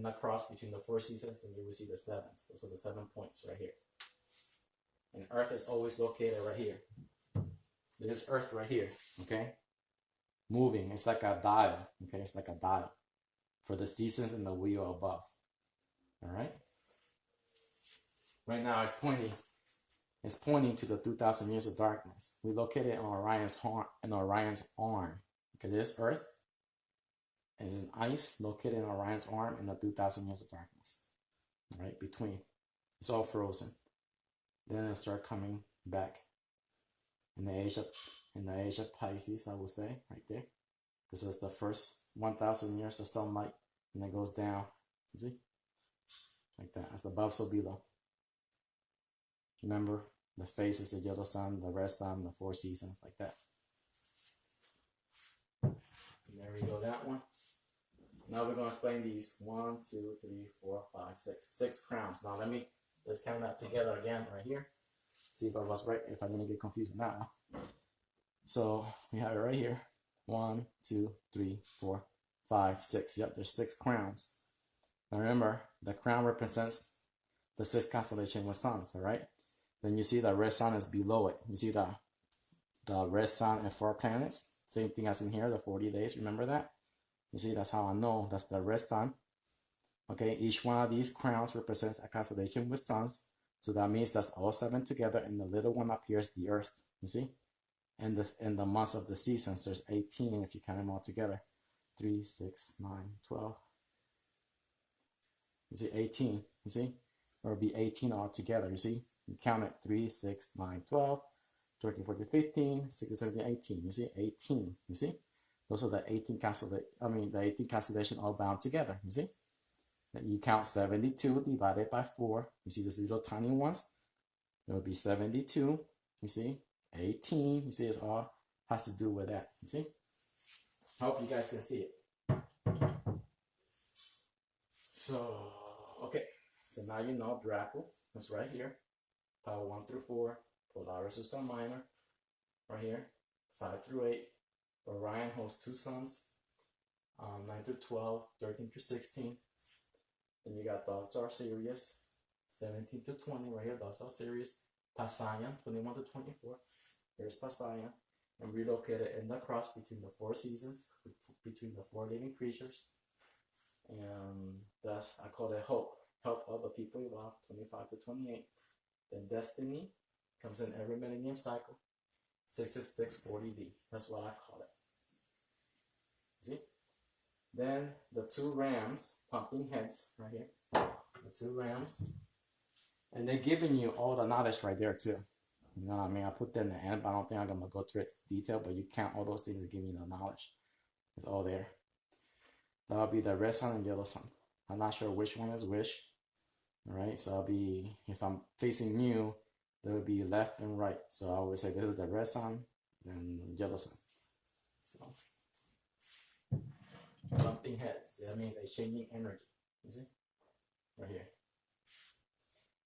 the cross between the 4 seasons, and you will see the 7s. Those are the 7 points right here. And Earth is always located right here. This is Earth right here. Okay. Moving. It's like a dial. Okay. It's like a dial for the seasons in the wheel above. All right. Right now, it's pointing to the 2,000 years of darkness. We located on Orion's arm. Okay, this Earth is an ice located in Orion's arm in the 2,000 years of darkness. All right, between. It's all frozen. Then it'll start coming back in the age of Pisces, I will say, right there. This is the first 1,000 years of sunlight, and it goes down. You see? Like that. As above, so below. Remember, the face is the yellow sun, the red sun, the 4 seasons, like that. And there we go, that one. Now we're going to explain these 1, 2, 3, 4, 5, 6. 6 crowns. Now let's count that together again right here. See if I was right, if I didn't get confused on that one. So we have it right here. 1, 2, 3, 4, 5, 6. Yep, there's 6 crowns. Now remember, the crown represents the 6 constellation with suns, all right? Then you see the red sun is below it. You see the red sun and 4 planets. Same thing as in here, the 40 days. Remember that? You see, that's how I know that's the red sun. Okay, each one of these crowns represents a constellation with suns. So that means that's all 7 together, and the little one up here is the Earth. You see? And the months of the seasons, there's 18 if you count them all together. 3, 6, 9, 12. You see, 18. You see? Or it'll be 18 all together. You see? You count it 3, 6, 9, 12, 13, 14, 15, 16, 17, 18. You see? 18. You see? Those are the 18 constellations all bound together. You see? Then you count 72 divided by 4. You see these little tiny ones? It will be 72. You see? 18. You see, it's all has to do with that. You see? I hope you guys can see it. So, okay. So now you know Draco. That's right here. Power 1 through 4. Polaris is Star Minor. Right here. 5 through 8. Orion holds 2 suns. 9 through 12. 13 through 16. Then you got Dog Star Sirius. 17 to 20. Right here. Dog Star Sirius. Passion. 21 to 24. Here's Passion. And relocated in the cross between the 4 seasons. Between the 4 living creatures. And thus I call it hope. Help other people evolve. 25 to 28. Then destiny comes in every millennium cycle. 666 40D. That's what I call it. See? Then the 2 rams, pumping heads right here. The 2 rams. And they're giving you all the knowledge right there too. You know what I mean? I put that in the end, but I don't think I'm going to go through it in detail, but you count all those things to give you the knowledge. It's all there. That'll be the red sun and yellow sun. I'm not sure which one is which. Alright, so I'll be, if I'm facing you, there will be left and right. So I would say this is the red sun and yellow sun. So, bumping heads. That means a changing energy. You see? Right here.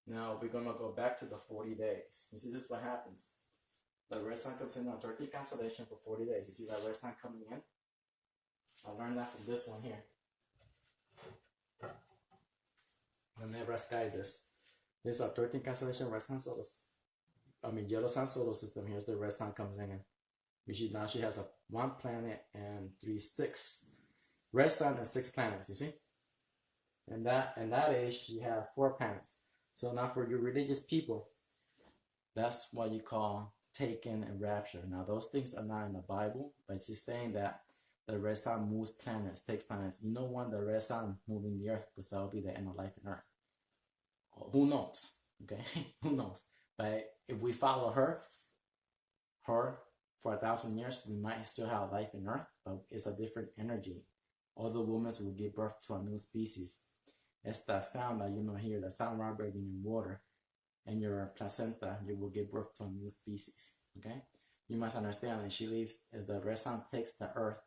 Now we're going to go back to the 40 days. You see, this is what happens. The red sun comes in on 13 constellation for 40 days. You see that red sun coming in? I learned that from this one here. Whenever I sky this. There's a 13 constellation red sun solar, yellow sun solar system. Here's the red sun comes in, which is now she has a 1 planet and 6 red sun and 6 planets. You see, and that age she had 4 planets. So now for you religious people, that's what you call taken and rapture. Now those things are not in the Bible, but it's saying that the red sun moves planets, takes planets. You know when the red sun moving the earth, because that will be the end of life on earth. Who knows? Okay, who knows? But if we follow her for 1,000 years, we might still have life on earth, but it's a different energy. All the women will give birth to a new species. It's that sound that you know here, the sound vibrating in water and your placenta, you will give birth to a new species. Okay, you must understand that she leaves, if the red sun takes the earth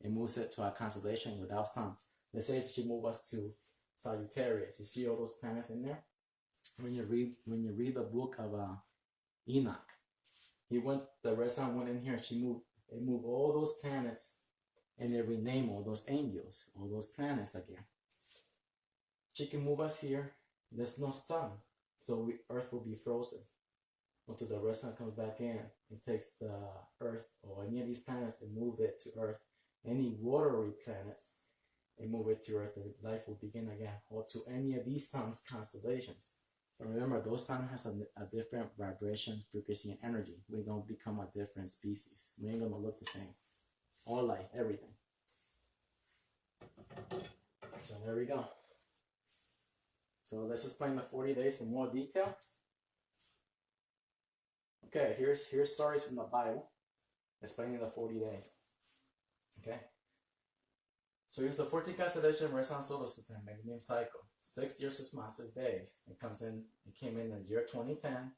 and moves it to a constellation without sun. Let's say she moves us to Sagittarius. You see all those planets in there? When you read the book of Enoch, the red sun went in here, it moved all those planets and they renamed all those angels, all those planets again. She can move us here. There's no sun, so Earth will be frozen until the red sun comes back in and takes the Earth or any of these planets and move it to Earth. Any watery planets and move it to Earth, and life will begin again. Or to any of these suns constellations. But remember, those suns has a different vibration, frequency, and energy. We're gonna become a different species. We ain't gonna look the same. All life, everything. So there we go. So let's explain the 40 days in more detail. Okay, here's stories from the Bible explaining the 40 days. Okay. So here's the 14 constellation red sun solar system, name cycle. 6 years, 6 months, 6 days. It came in the year 2010,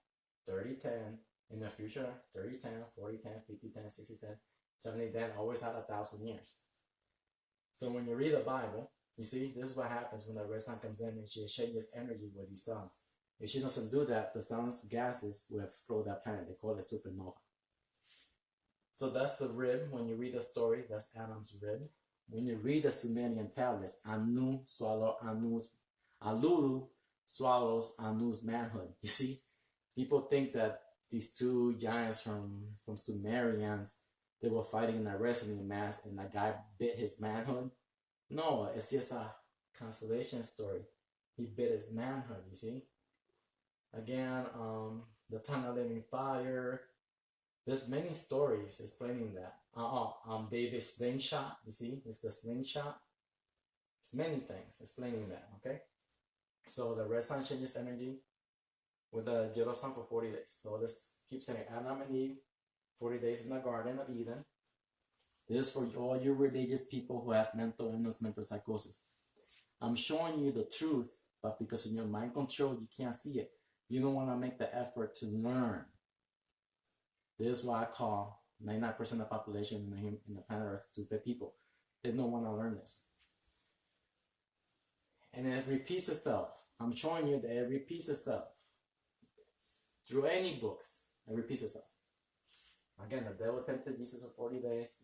3010, in the future, 3010, 4010, 5010, 6010, 7010, always had 1,000 years. So when you read the Bible, you see, this is what happens when the red sun comes in and she exchanges energy with these suns. If she doesn't do that, the sun's gases will explode that planet. They call it supernova. So that's the rib. When you read the story, that's Adam's rib. When you read the Sumerian tablets, Anu Alulu swallows Anu's manhood. You see, people think that these two giants from Sumerians, they were fighting in a wrestling match and the guy bit his manhood. No, it's just a constellation story. He bit his manhood, you see. Again, the tongue of living fire. There's many stories explaining that. David's slingshot, you see, it's the slingshot. It's many things explaining that, okay? So the red sun changes energy with the yellow sun for 40 days. So let's keep saying Adam and Eve, 40 days in the Garden of Eden. This is for all you religious people who have mental illness, mental psychosis. I'm showing you the truth, but because of your mind control, you can't see it. You don't want to make the effort to learn. This is why I call 99% of the population in the planet Earth stupid people. They don't want to learn this. And it repeats itself. I'm showing you that it repeats itself. Through any books, it repeats itself. Again, the devil tempted Jesus for 40 days.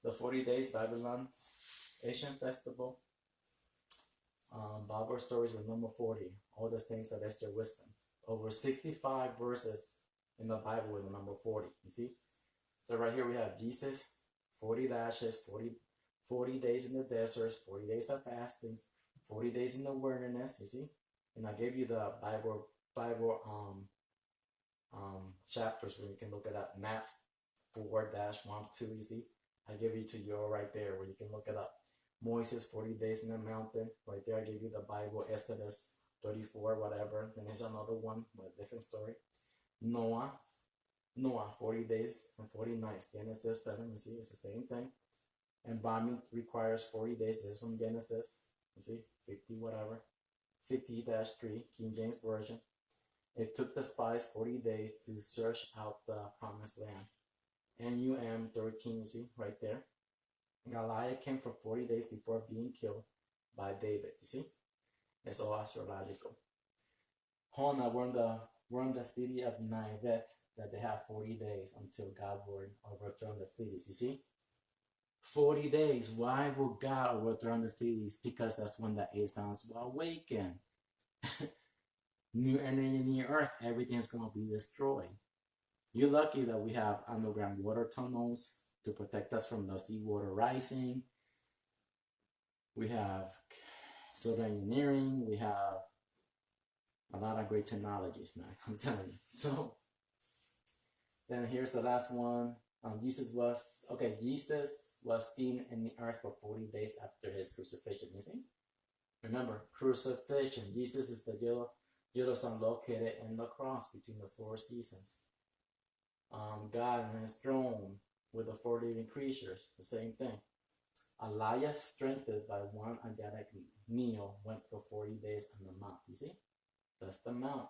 The 40 days, Babylon's Asian festival. Bible stories with number 40. All the things that that's their wisdom. Over 65 verses in the Bible with the number 40. You see? So right here we have Jesus, 40 lashes, 40 days in the deserts, 40 days of fasting, 40 days in the wilderness, you see? And I gave you the Bible chapters where you can look at that map 4-1-2, you see? I gave it to you all right there where you can look it up. Moses, 40 days in the mountain. Right there, I gave you the Bible, Exodus 34, whatever. Then there's another one with a different story. Noah, 40 days and 40 nights. Genesis 7, you see, it's the same thing. Embalming requires 40 days. This is from Genesis, you see, 50, whatever. 50-3, King James Version. It took the spies 40 days to search out the promised land. NUM 13, you see, right there. Goliath came for 40 days before being killed by David, you see? It's all astrological. Hona, we're in the city of Nineveh, that they have 40 days until God will overthrow the cities, you see? 40 days. Why will God overthrow the cities? Because that's when the 8 sons will awaken. new energy in the earth, everything's going to be destroyed. You're lucky that we have underground water tunnels to protect us from the seawater rising. We have solar engineering. We have a lot of great technologies, man. I'm telling you. So then here's the last one. Jesus was seen in the earth for 40 days after his crucifixion. You see? Remember, crucifixion. Jesus is the yellow sun located in the cross between the four seasons. God on his throne with the four living creatures, the same thing. Elijah, strengthened by one angelic meal, went for 40 days on the mount. You see? That's the mount.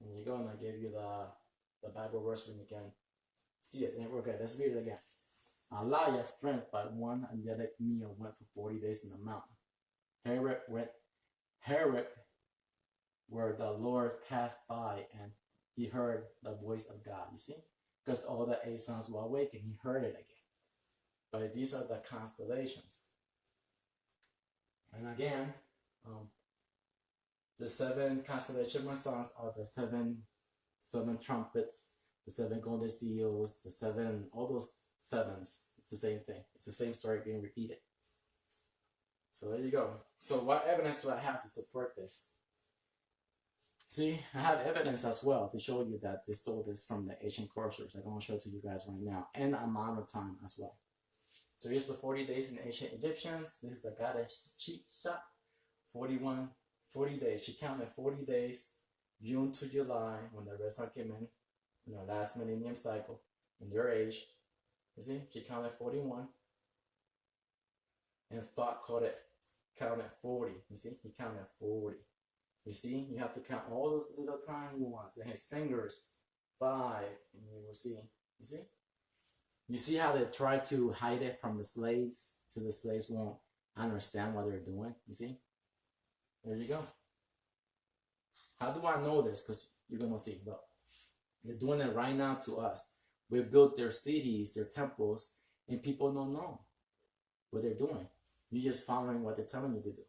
And you're going to give you the Bible verse when you can see it. Okay, let's read it again. Elijah, strengthened by one angelic meal, went for 40 days in the mountain. Herod, where the Lord passed by, and he heard the voice of God. You see? Because all the 8 sons were awake and he heard it again. But these are the constellations. And again, the 7 constellation sons are the 7 trumpets, the 7 golden seals, the 7, all those 7s. It's the same thing. It's the same story being repeated. So there you go. So what evidence do I have to support this? See, I have evidence as well to show you that they stole this from the ancient cultures. I'm going to show it to you guys right now. And amount of time as well. So here's the 40 days in ancient Egyptians. This is the goddess Chisha. 40 days. She counted 40 days, June to July, when the red sun came in the last millennium cycle, in their age. You see, she counted 41. And Thought counted 40. You see, he counted 40. You see, you have to count all those little tiny ones. And his fingers, 5, and you will see. You see? You see how they try to hide it from the slaves, so the slaves won't understand what they're doing. You see? There you go. How do I know this? Because you're going to see. Look, they're doing it right now to us. We built their cities, their temples, and people don't know what they're doing. You're just following what they're telling you to do.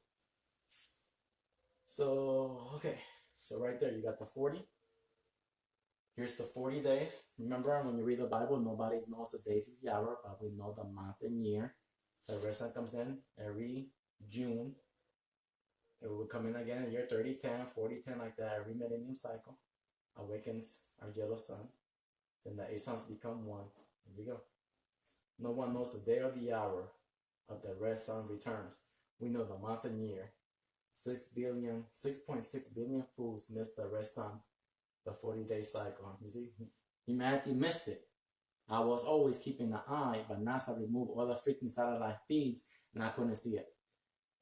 So, okay. So right there, you got the 40. Here's the 40 days. Remember, when you read the Bible, nobody knows the days of the hour, but we know the month and year. The red sun comes in every June. It will come in again in year 30, 10, 40, 10, like that. Every millennium cycle awakens our yellow sun. Then the 8 suns become 1. There you go. No one knows the day or the hour of the red sun returns. We know the month and year. 6.6 billion fools missed the red sun, the 40-day cycle. You see, humanity missed it. I was always keeping an eye, but NASA removed all the freaking satellite feeds, and I couldn't see it.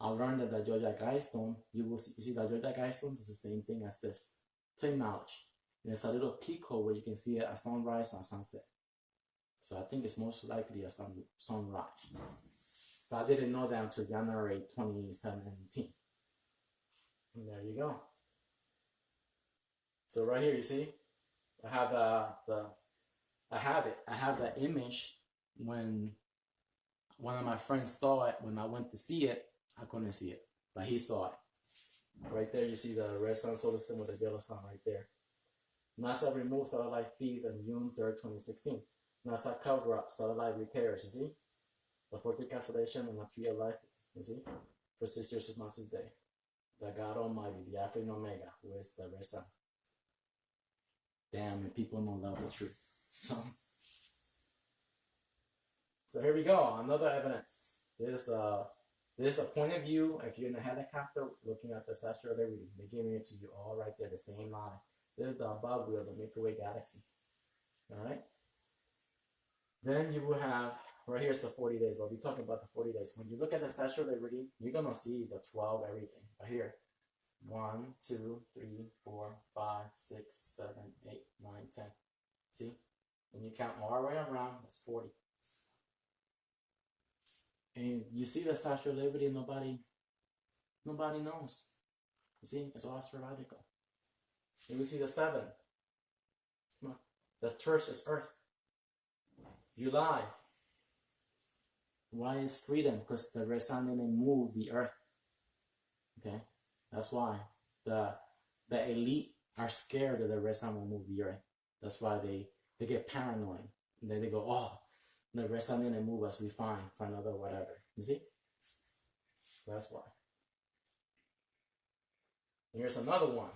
I learned that the Georgia Guidestone, you see the Georgia Guidestone is the same thing as this. Same knowledge. And there's a little peak hole where you can see it at sunrise or sunset. So I think it's most likely a sunrise. But I didn't know that until January 2017. And there you go. So right here, you see, I have I have the image when one of my friends saw it. When I went to see it, I couldn't see it, but he saw it. Right there, you see the red sun solar system with the yellow sun right there. NASA removed satellite feeds on June 3rd, 2016. NASA cover up satellite repairs, you see? The 40th constellation and the tree of life, you see? For 6 years, 6 months, this day. The God Almighty, the Alpha and Omega, who is the red sun. Damn, and people don't love the truth. So here we go, another evidence. There's a point of view. If you're in a helicopter looking at the satellite reading, they're giving it to you all right there, the same line. There's the above wheel, the Milky Way galaxy. Alright? Then you will have, right here's the 40 days. We'll be talking about the 40 days. When you look at the satellite reading, you're going to see the 12 everything. Right here. 1, 2, 3, 4, 5, 6, 7, 8, 9, 10. See? When you count all the way around, that's 40. And you see the Statue of Liberty, nobody knows. You see, it's all astrological. And we see the 7. Come on. The church is earth. July. Why is freedom? Because the red sun didn't move the earth. Okay? That's why. The the elite are scared that the red sun will move the earth. That's why they get paranoid. And then they go, oh, the red sun didn't move us, we fine for another whatever. You see? That's why. Here's another one.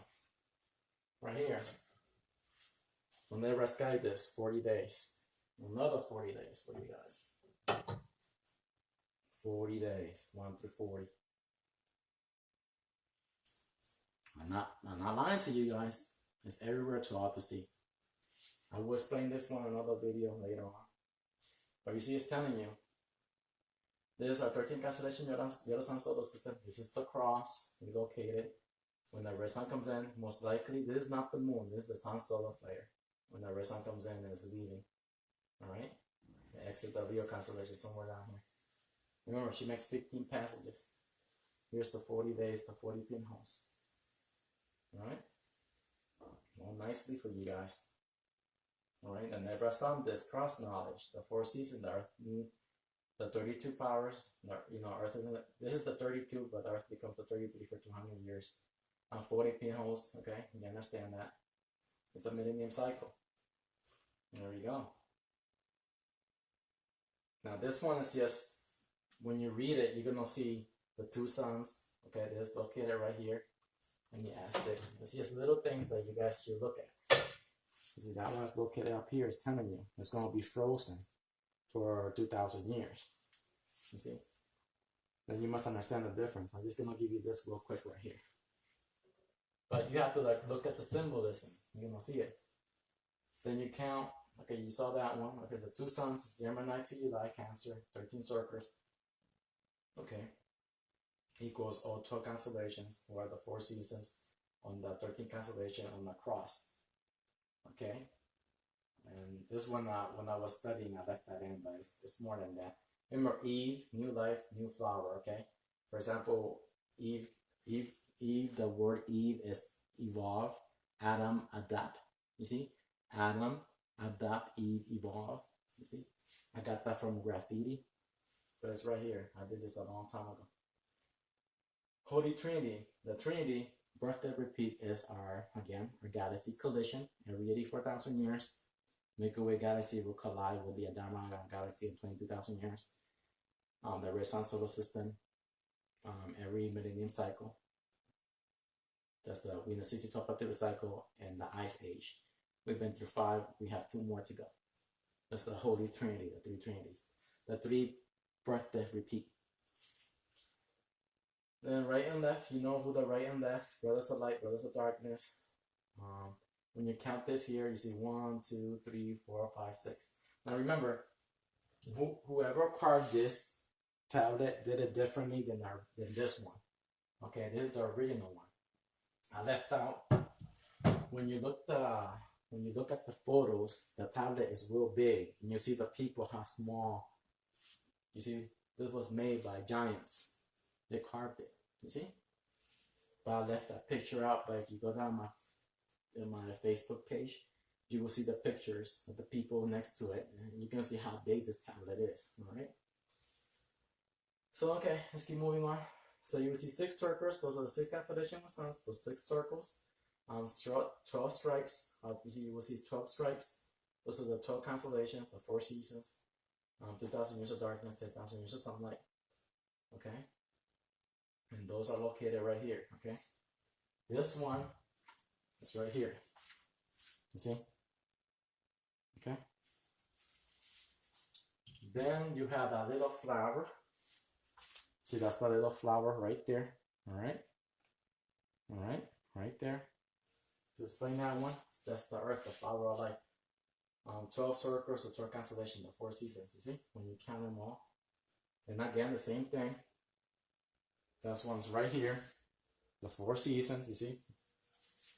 Right here. We'll never escape this. 40 days. Another 40 days for you guys. 40 days. 1 through 40. I'm not lying to you guys. It's everywhere to all to see. I will explain this one in another video later on. But you see, it's telling you. This is our 13 constellation Yellow Sun solar system. This is the cross. We locate it. When the red sun comes in, most likely, this is not the moon. This is the sun solar flare. When the red sun comes in and it's leaving. Alright? The exit the Leo constellation somewhere down here. Remember, she makes 15 passages. Here's the 40 days, the 40 pinholes. Alright? Well, nicely for you guys. Alright, and never sun, this cross knowledge, the 4 seasons, the earth, the 32 powers, you know, earth isn't, this is the 32, but earth becomes the 33 for 200 years. 40 pinholes, okay, you understand that. It's the millennium cycle. There we go. Now this one is just, when you read it, you're gonna see the 2 suns, okay, this located right here, and the Aztec. It's just little things that you guys should look at. See, that one's located up here. It's telling you it's going to be frozen for 2,000 years. You see? Then you must understand the difference. I'm just going to give you this real quick right here. But you have to like look at the symbolism. You're going to see it. Then you count. Okay, you saw that one. Okay, the 2 suns, Gemini to Eli, Cancer, 13 circles. Okay. Equals all 12 constellations, or the 4 seasons on the 13 constellation on the cross. Okay, and this one, when I was studying, I left that in, but it's more than that. Remember, Eve, new life, new flower. Okay, for example, Eve. The word Eve is evolve. Adam, adapt. You see, Adam, adapt. Eve, evolve. You see, I got that from graffiti, but it's right here. I did this a long time ago. Holy Trinity, the Trinity. Birthday repeat is our galaxy collision every 84,000 years. Milky Way galaxy will collide with the Andromeda galaxy in 22,000 years. The red sun solar system every millennium cycle. That's the we're in the 62nd activity cycle and the Ice Age. We've been through 5. We have 2 more to go. That's the Holy Trinity, the 3 Trinities, the 3 birth, death, repeat. Then right and left, you know who the right and left, brothers of light, brothers of darkness. When you count this here, you see 1, 2, 3, 4, 5, 6. Now remember, whoever carved this tablet did it differently than this one. Okay, this is the original one. I left out. When you look at the photos, the tablet is real big, and you see the people how small. You see, this was made by giants. They carved it, you see? But I left that picture out, but if you go down my Facebook page, you will see the pictures of the people next to it, and you can see how big this tablet is, alright? So, okay, let's keep moving on. So you will see 6 circles, those are the 6 constellation of suns, those 6 circles, 12 stripes, you will see 12 stripes, those are the 12 constellations, the 4 seasons, 2,000 years of darkness, 10,000 years of sunlight, okay? And those are located right here, okay? This one is right here. You see? Okay? Then you have that little flower. See, that's the little flower right there. Alright? Alright? Right there. Let's explain that one. That's the earth, the flower of life. 12 circles, the 12 constellation, the 4 seasons. You see? When you count them all. And again, the same thing. That's one's right here. The 4 seasons, you see?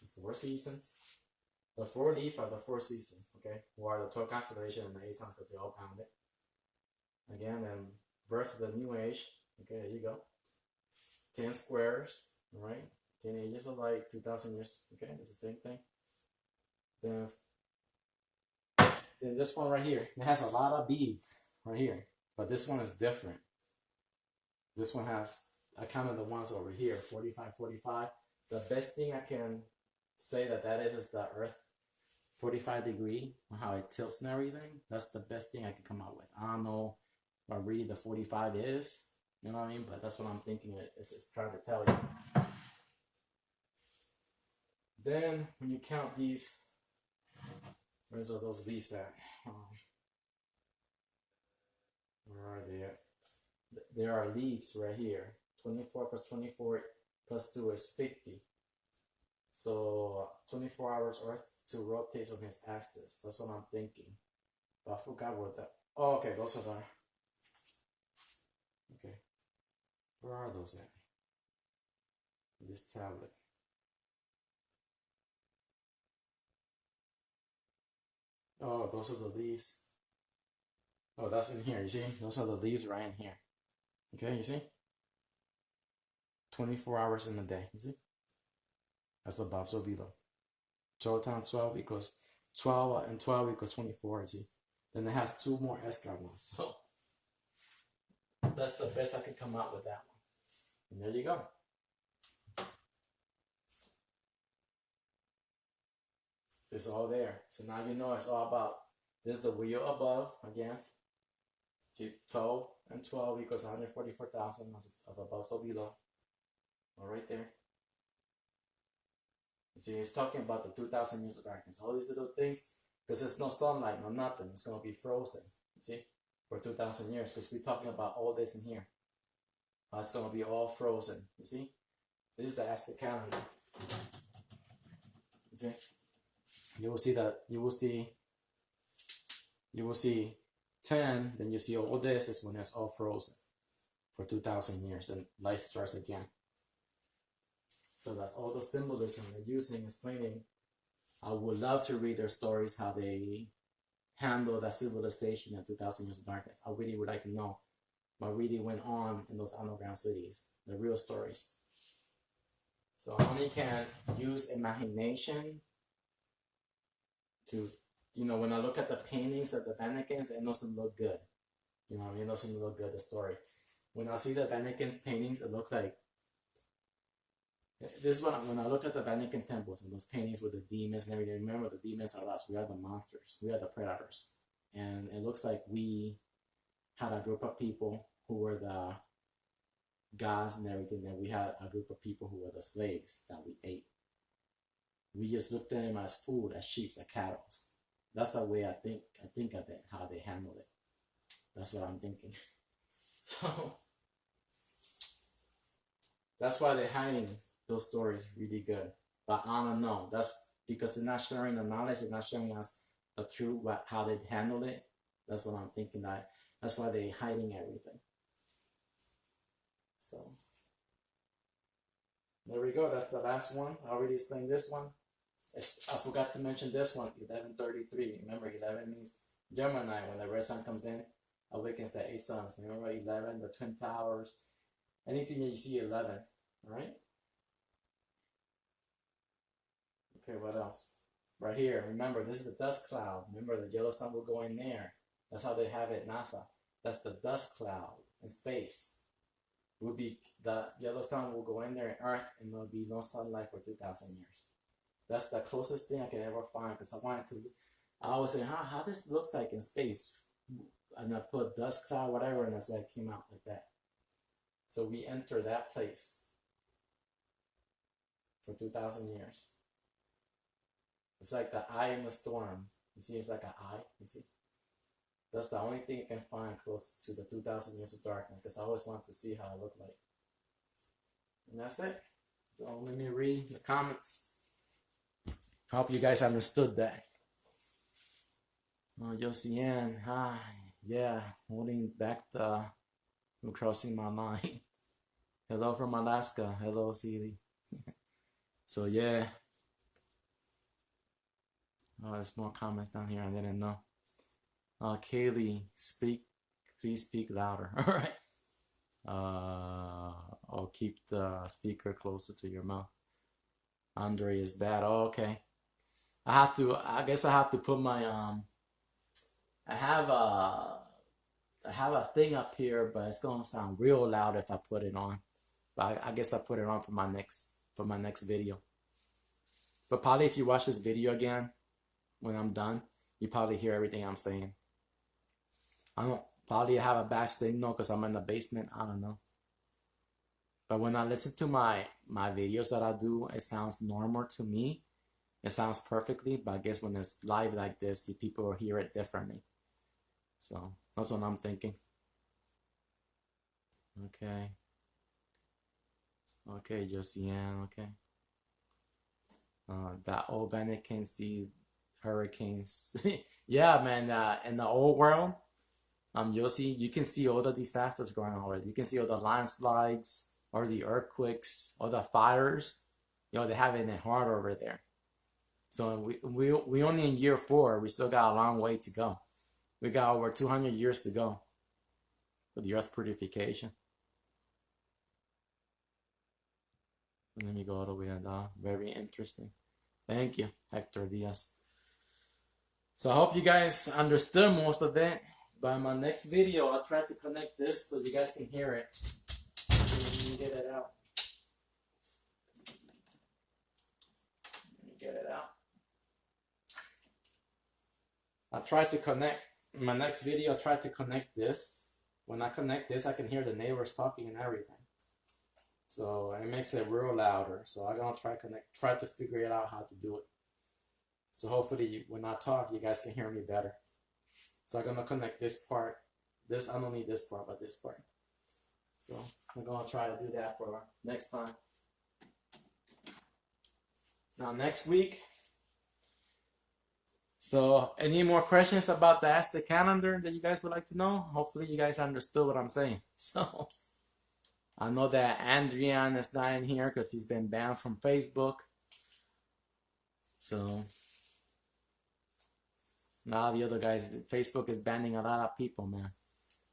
The 4 seasons. The 4 leaf are the 4 seasons, okay? Who are the 12 constellation and the 8 suns because they all pounded. Again, and birth of the new age. Okay, there you go. 10 squares, right? 10 ages of light, 2,000 years. Okay, it's the same thing. Then this one right here. It has a lot of beads right here. But this one is different. This one has, I counted the ones over here, 45, 45. The best thing I can say that is the Earth 45-degree, how it tilts and everything. That's the best thing I could come up with. I don't know what really the 45 is, you know what I mean? But that's what I'm thinking it's trying to tell you. Then when you count these, where's all those leaves at? Where are they at? There are leaves right here. 24 plus 24 plus 2 is 50. So 24 hours Earth to rotate on its axis. That's what I'm thinking. But I forgot what that. Oh, okay, those are the. Okay, where are those at? This tablet. Oh, those are the leaves. Oh, that's in here. You see, those are the leaves right in here. Okay, you see. 24 hours in a day. You see. That's above so below. 12 times 12 equals 12 and 12 equals 24, you see. Then it has two more extra ones. So that's the best I could come out with that one. And there you go. It's all there. So now you know it's all about. This is the wheel above again. See, 12 and 12 equals 144,000 of above so below. All right there. You see, it's talking about the 2,000 years of darkness. All these little things, because there's no sunlight, no nothing. It's going to be frozen, you see, for 2,000 years. Because we're talking about all this in here. It's going to be all frozen, you see. This is the Aztec calendar. You see? You will see that, you will see 10, then you see all this is when it's all frozen for 2,000 years. And life starts again. So that's all the symbolism they're using, explaining. I would love to read their stories, how they handle that civilization in 2,000 years of darkness. I really would like to know what really went on in those underground cities, the real stories. So I only can use imagination to, when I look at the paintings of the mannequins, it doesn't look good. It doesn't look good, the story. When I see the mannequins paintings, it looks like, this one, when I look at the Vatican temples and those paintings with the demons and everything, remember the demons are us. We are the monsters. We are the predators. And it looks like we had a group of people who were the gods and everything. Then we had a group of people who were the slaves that we ate. We just looked at them as food, as sheep, as cattle. That's the way I think of it, how they handle it. That's what I'm thinking. So that's why they're hiding those stories really good. But I don't know. That's because they're not sharing the knowledge. They're not showing us the truth, how they handle it. That's what I'm thinking. That's why they're hiding everything. So there we go. That's the last one. I already explained this one. I forgot to mention this one. 1133. Remember, 11 means Gemini. When the red sun comes in, awakens the 8 suns. Remember 11, the twin towers. Anything that you see 11. All right. Okay, what else? Right here, remember, this is the dust cloud. Remember, the yellow sun will go in there. That's how they have it, NASA. That's the dust cloud in space. The yellow sun will go in there in Earth, and there'll be no sunlight for 2,000 years. That's the closest thing I can ever find, because I always say, how this looks like in space. And I put dust cloud, whatever, and that's why it came out like that. So we enter that place for 2,000 years. It's like the eye in the storm. You see, it's like an eye. You see? That's the only thing you can find close to the 2,000 years of darkness, because I always want to see how it looked like. And that's it. So let me read the comments. I hope you guys understood that. Oh, Josiane, hi. Yeah, holding back from crossing my mind. Hello from Alaska. Hello, Celie. So, yeah. Oh, there's more comments down here. I didn't know. Kaylee, please speak louder. All right. I'll keep the speaker closer to your mouth. Andre is bad. Oh, okay. I guess I have to put my, I have a thing up here, but it's going to sound real loud if I put it on. But I guess I put it on for my next video. But probably if you watch this video again, when I'm done, you probably hear everything I'm saying. I don't probably have a bad signal because I'm in the basement. I don't know. But when I listen to my videos that I do, it sounds normal to me. It sounds perfectly, but I guess when it's live like this, people will hear it differently. So that's what I'm thinking. Okay. Okay, Josiane, okay. That old Bennett can see hurricanes. Yeah, man, in the old world, Yossi, you can see all the disasters going on over there. You can see all the landslides, or the earthquakes, or the fires. You know, they're having it hard over there. So we only in year 4. We still got a long way to go. We got over 200 years to go for the earth purification. Let me go all the way down. Very interesting. Thank you, Hector Diaz. So I hope you guys understood most of it. But in my next video, I'll try to connect this so you guys can hear it. Let me get it out. Let me get it out. I tried to connect, in my next video, I tried to connect this. When I connect this, I can hear the neighbors talking and everything. So it makes it real louder. So I'm gonna try to figure it out how to do it. So hopefully when I talk, you guys can hear me better. So I'm gonna connect this part. I don't need this part, but this part. So I'm gonna try to do that for next time. Now next week. So any more questions about the Aztec calendar that you guys would like to know? Hopefully you guys understood what I'm saying. So I know that Andrian is not in here because he's been banned from Facebook. So now the other guys, Facebook is banning a lot of people, man.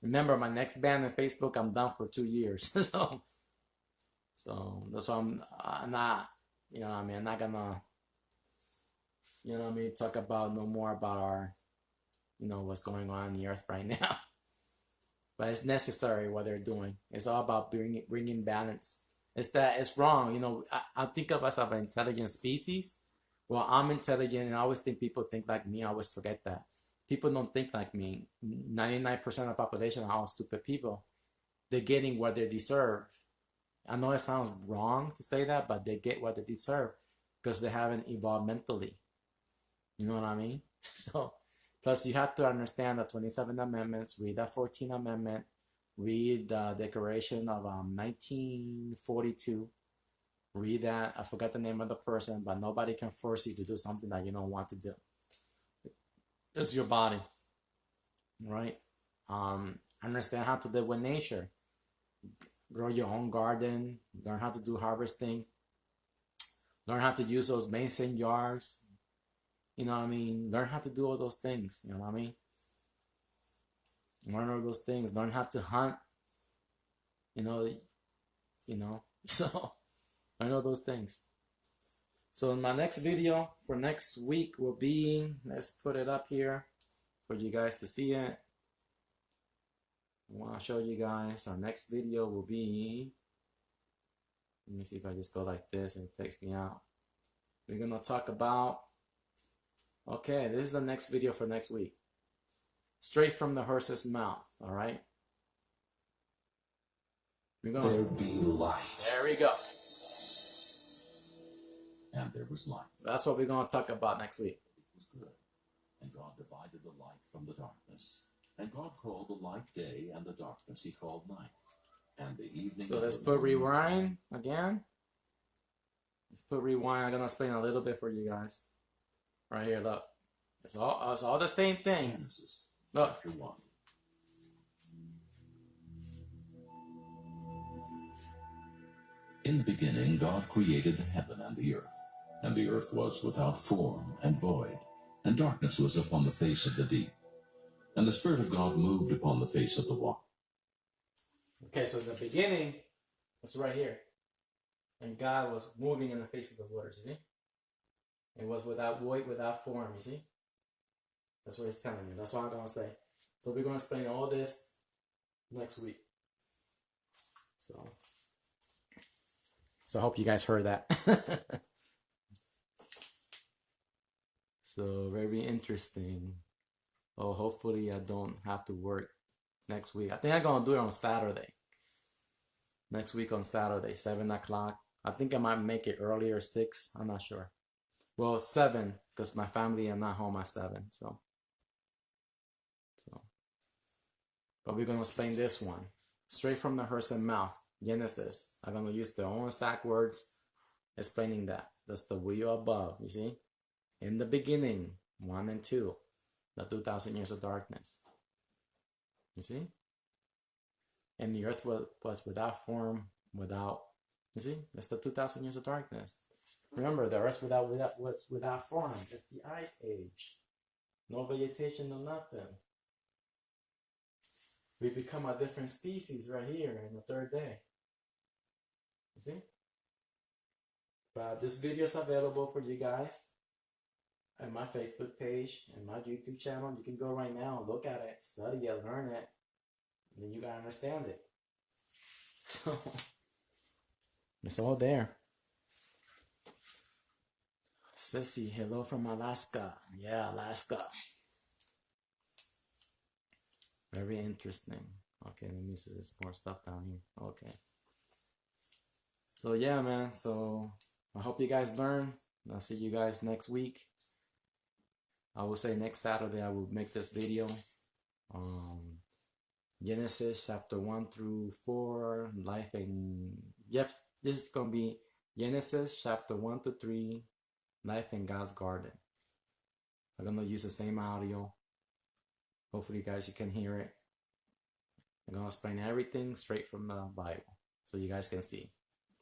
Remember, my next ban on Facebook, I'm done for 2 years. So that's why I'm not, you know what I mean, I'm not gonna, you know what I mean, talk about no more about our, you know, what's going on in the earth right now. But it's necessary what they're doing. It's all about bringing balance. It's wrong. You know, I think of us as an intelligent species. Well, I'm intelligent, and I always think people think like me. I always forget that. People don't think like me. 99% of the population are all stupid people. They're getting what they deserve. I know it sounds wrong to say that, but they get what they deserve because they haven't evolved mentally. You know what I mean? So, plus you have to understand the 27 Amendments, read the 14th Amendment, read the Declaration of 1942, read that. I forgot the name of the person, but nobody can force you to do something that you don't want to do. It's your body, right? Understand how to live with nature. Grow your own garden, learn how to do harvesting, learn how to use those mason jars. You know what I mean? Learn how to do all those things. You know what I mean? Learn all those things. Learn how to hunt. You know. So learn all those things. So in my next video for next week will be, let's put it up here for you guys to see it. I want to show you guys our next video will be, let me see if I just go like this and it takes me out. We're going to talk about, okay, this is the next video for next week. Straight from the horse's mouth, all right? We're gonna, there be light. There we go. And there was light. That's what we're going to talk about next week. It was good. And God divided the light from the darkness. And God called the light day, and the darkness he called night. And the evening... So let's put rewind again. Let's put rewind. I'm going to explain a little bit for you guys. Right here, look. It's all the same thing. Genesis, look. chapter 1. In the beginning, God created the heaven and the earth was without form and void, and darkness was upon the face of the deep. And the Spirit of God moved upon the face of the water. Okay, so in the beginning, it's right here. And God was moving in the face of the waters, you see? It was without void, without form, you see? That's what he's telling you. That's what I'm going to say. So we're going to explain all this next week. So I hope you guys heard that. So very interesting. Oh, hopefully I don't have to work next week. I think I'm gonna do it on Saturday. Next week on Saturday, 7 o'clock. I think I might make it earlier, 6. I'm not sure. Well, 7, because my family are not home at 7. So, but we're gonna explain this one straight from the horse's mouth. Genesis. I'm gonna use the own exact words explaining that. That's the wheel above. You see, in the beginning, 1 and 2, the 2,000 years of darkness. You see, and the earth was without form, without. You see, that's the 2,000 years of darkness. Remember, the earth was without form. It's the ice age. No vegetation, no nothing. We become a different species right here in the third day. You see? But this video is available for you guys on my Facebook page and my YouTube channel. You can go right now, look at it, study it, learn it, and then you gotta understand it. So it's all there. Sissy, hello from Alaska. Yeah, Alaska. Very interesting. Okay, let me see. There's more stuff down here. Okay. So yeah, man. So I hope you guys learn. I'll see you guys next week. I will say next Saturday I will make this video. Genesis chapter 1 through 4, life and this is gonna be Genesis chapter 1 to 3, life in God's garden. I'm gonna use the same audio. Hopefully, you guys, you can hear it. I'm gonna explain everything straight from the Bible, so you guys can see.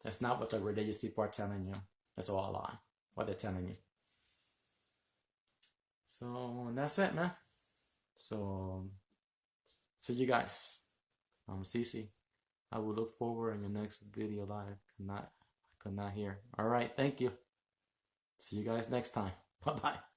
It's not what the religious people are telling you. It's all a lie. What they're telling you. So that's it, man. So see you guys. I'm Cece. I will look forward in your next video live. I could not hear. All right, thank you. See you guys next time. Bye bye.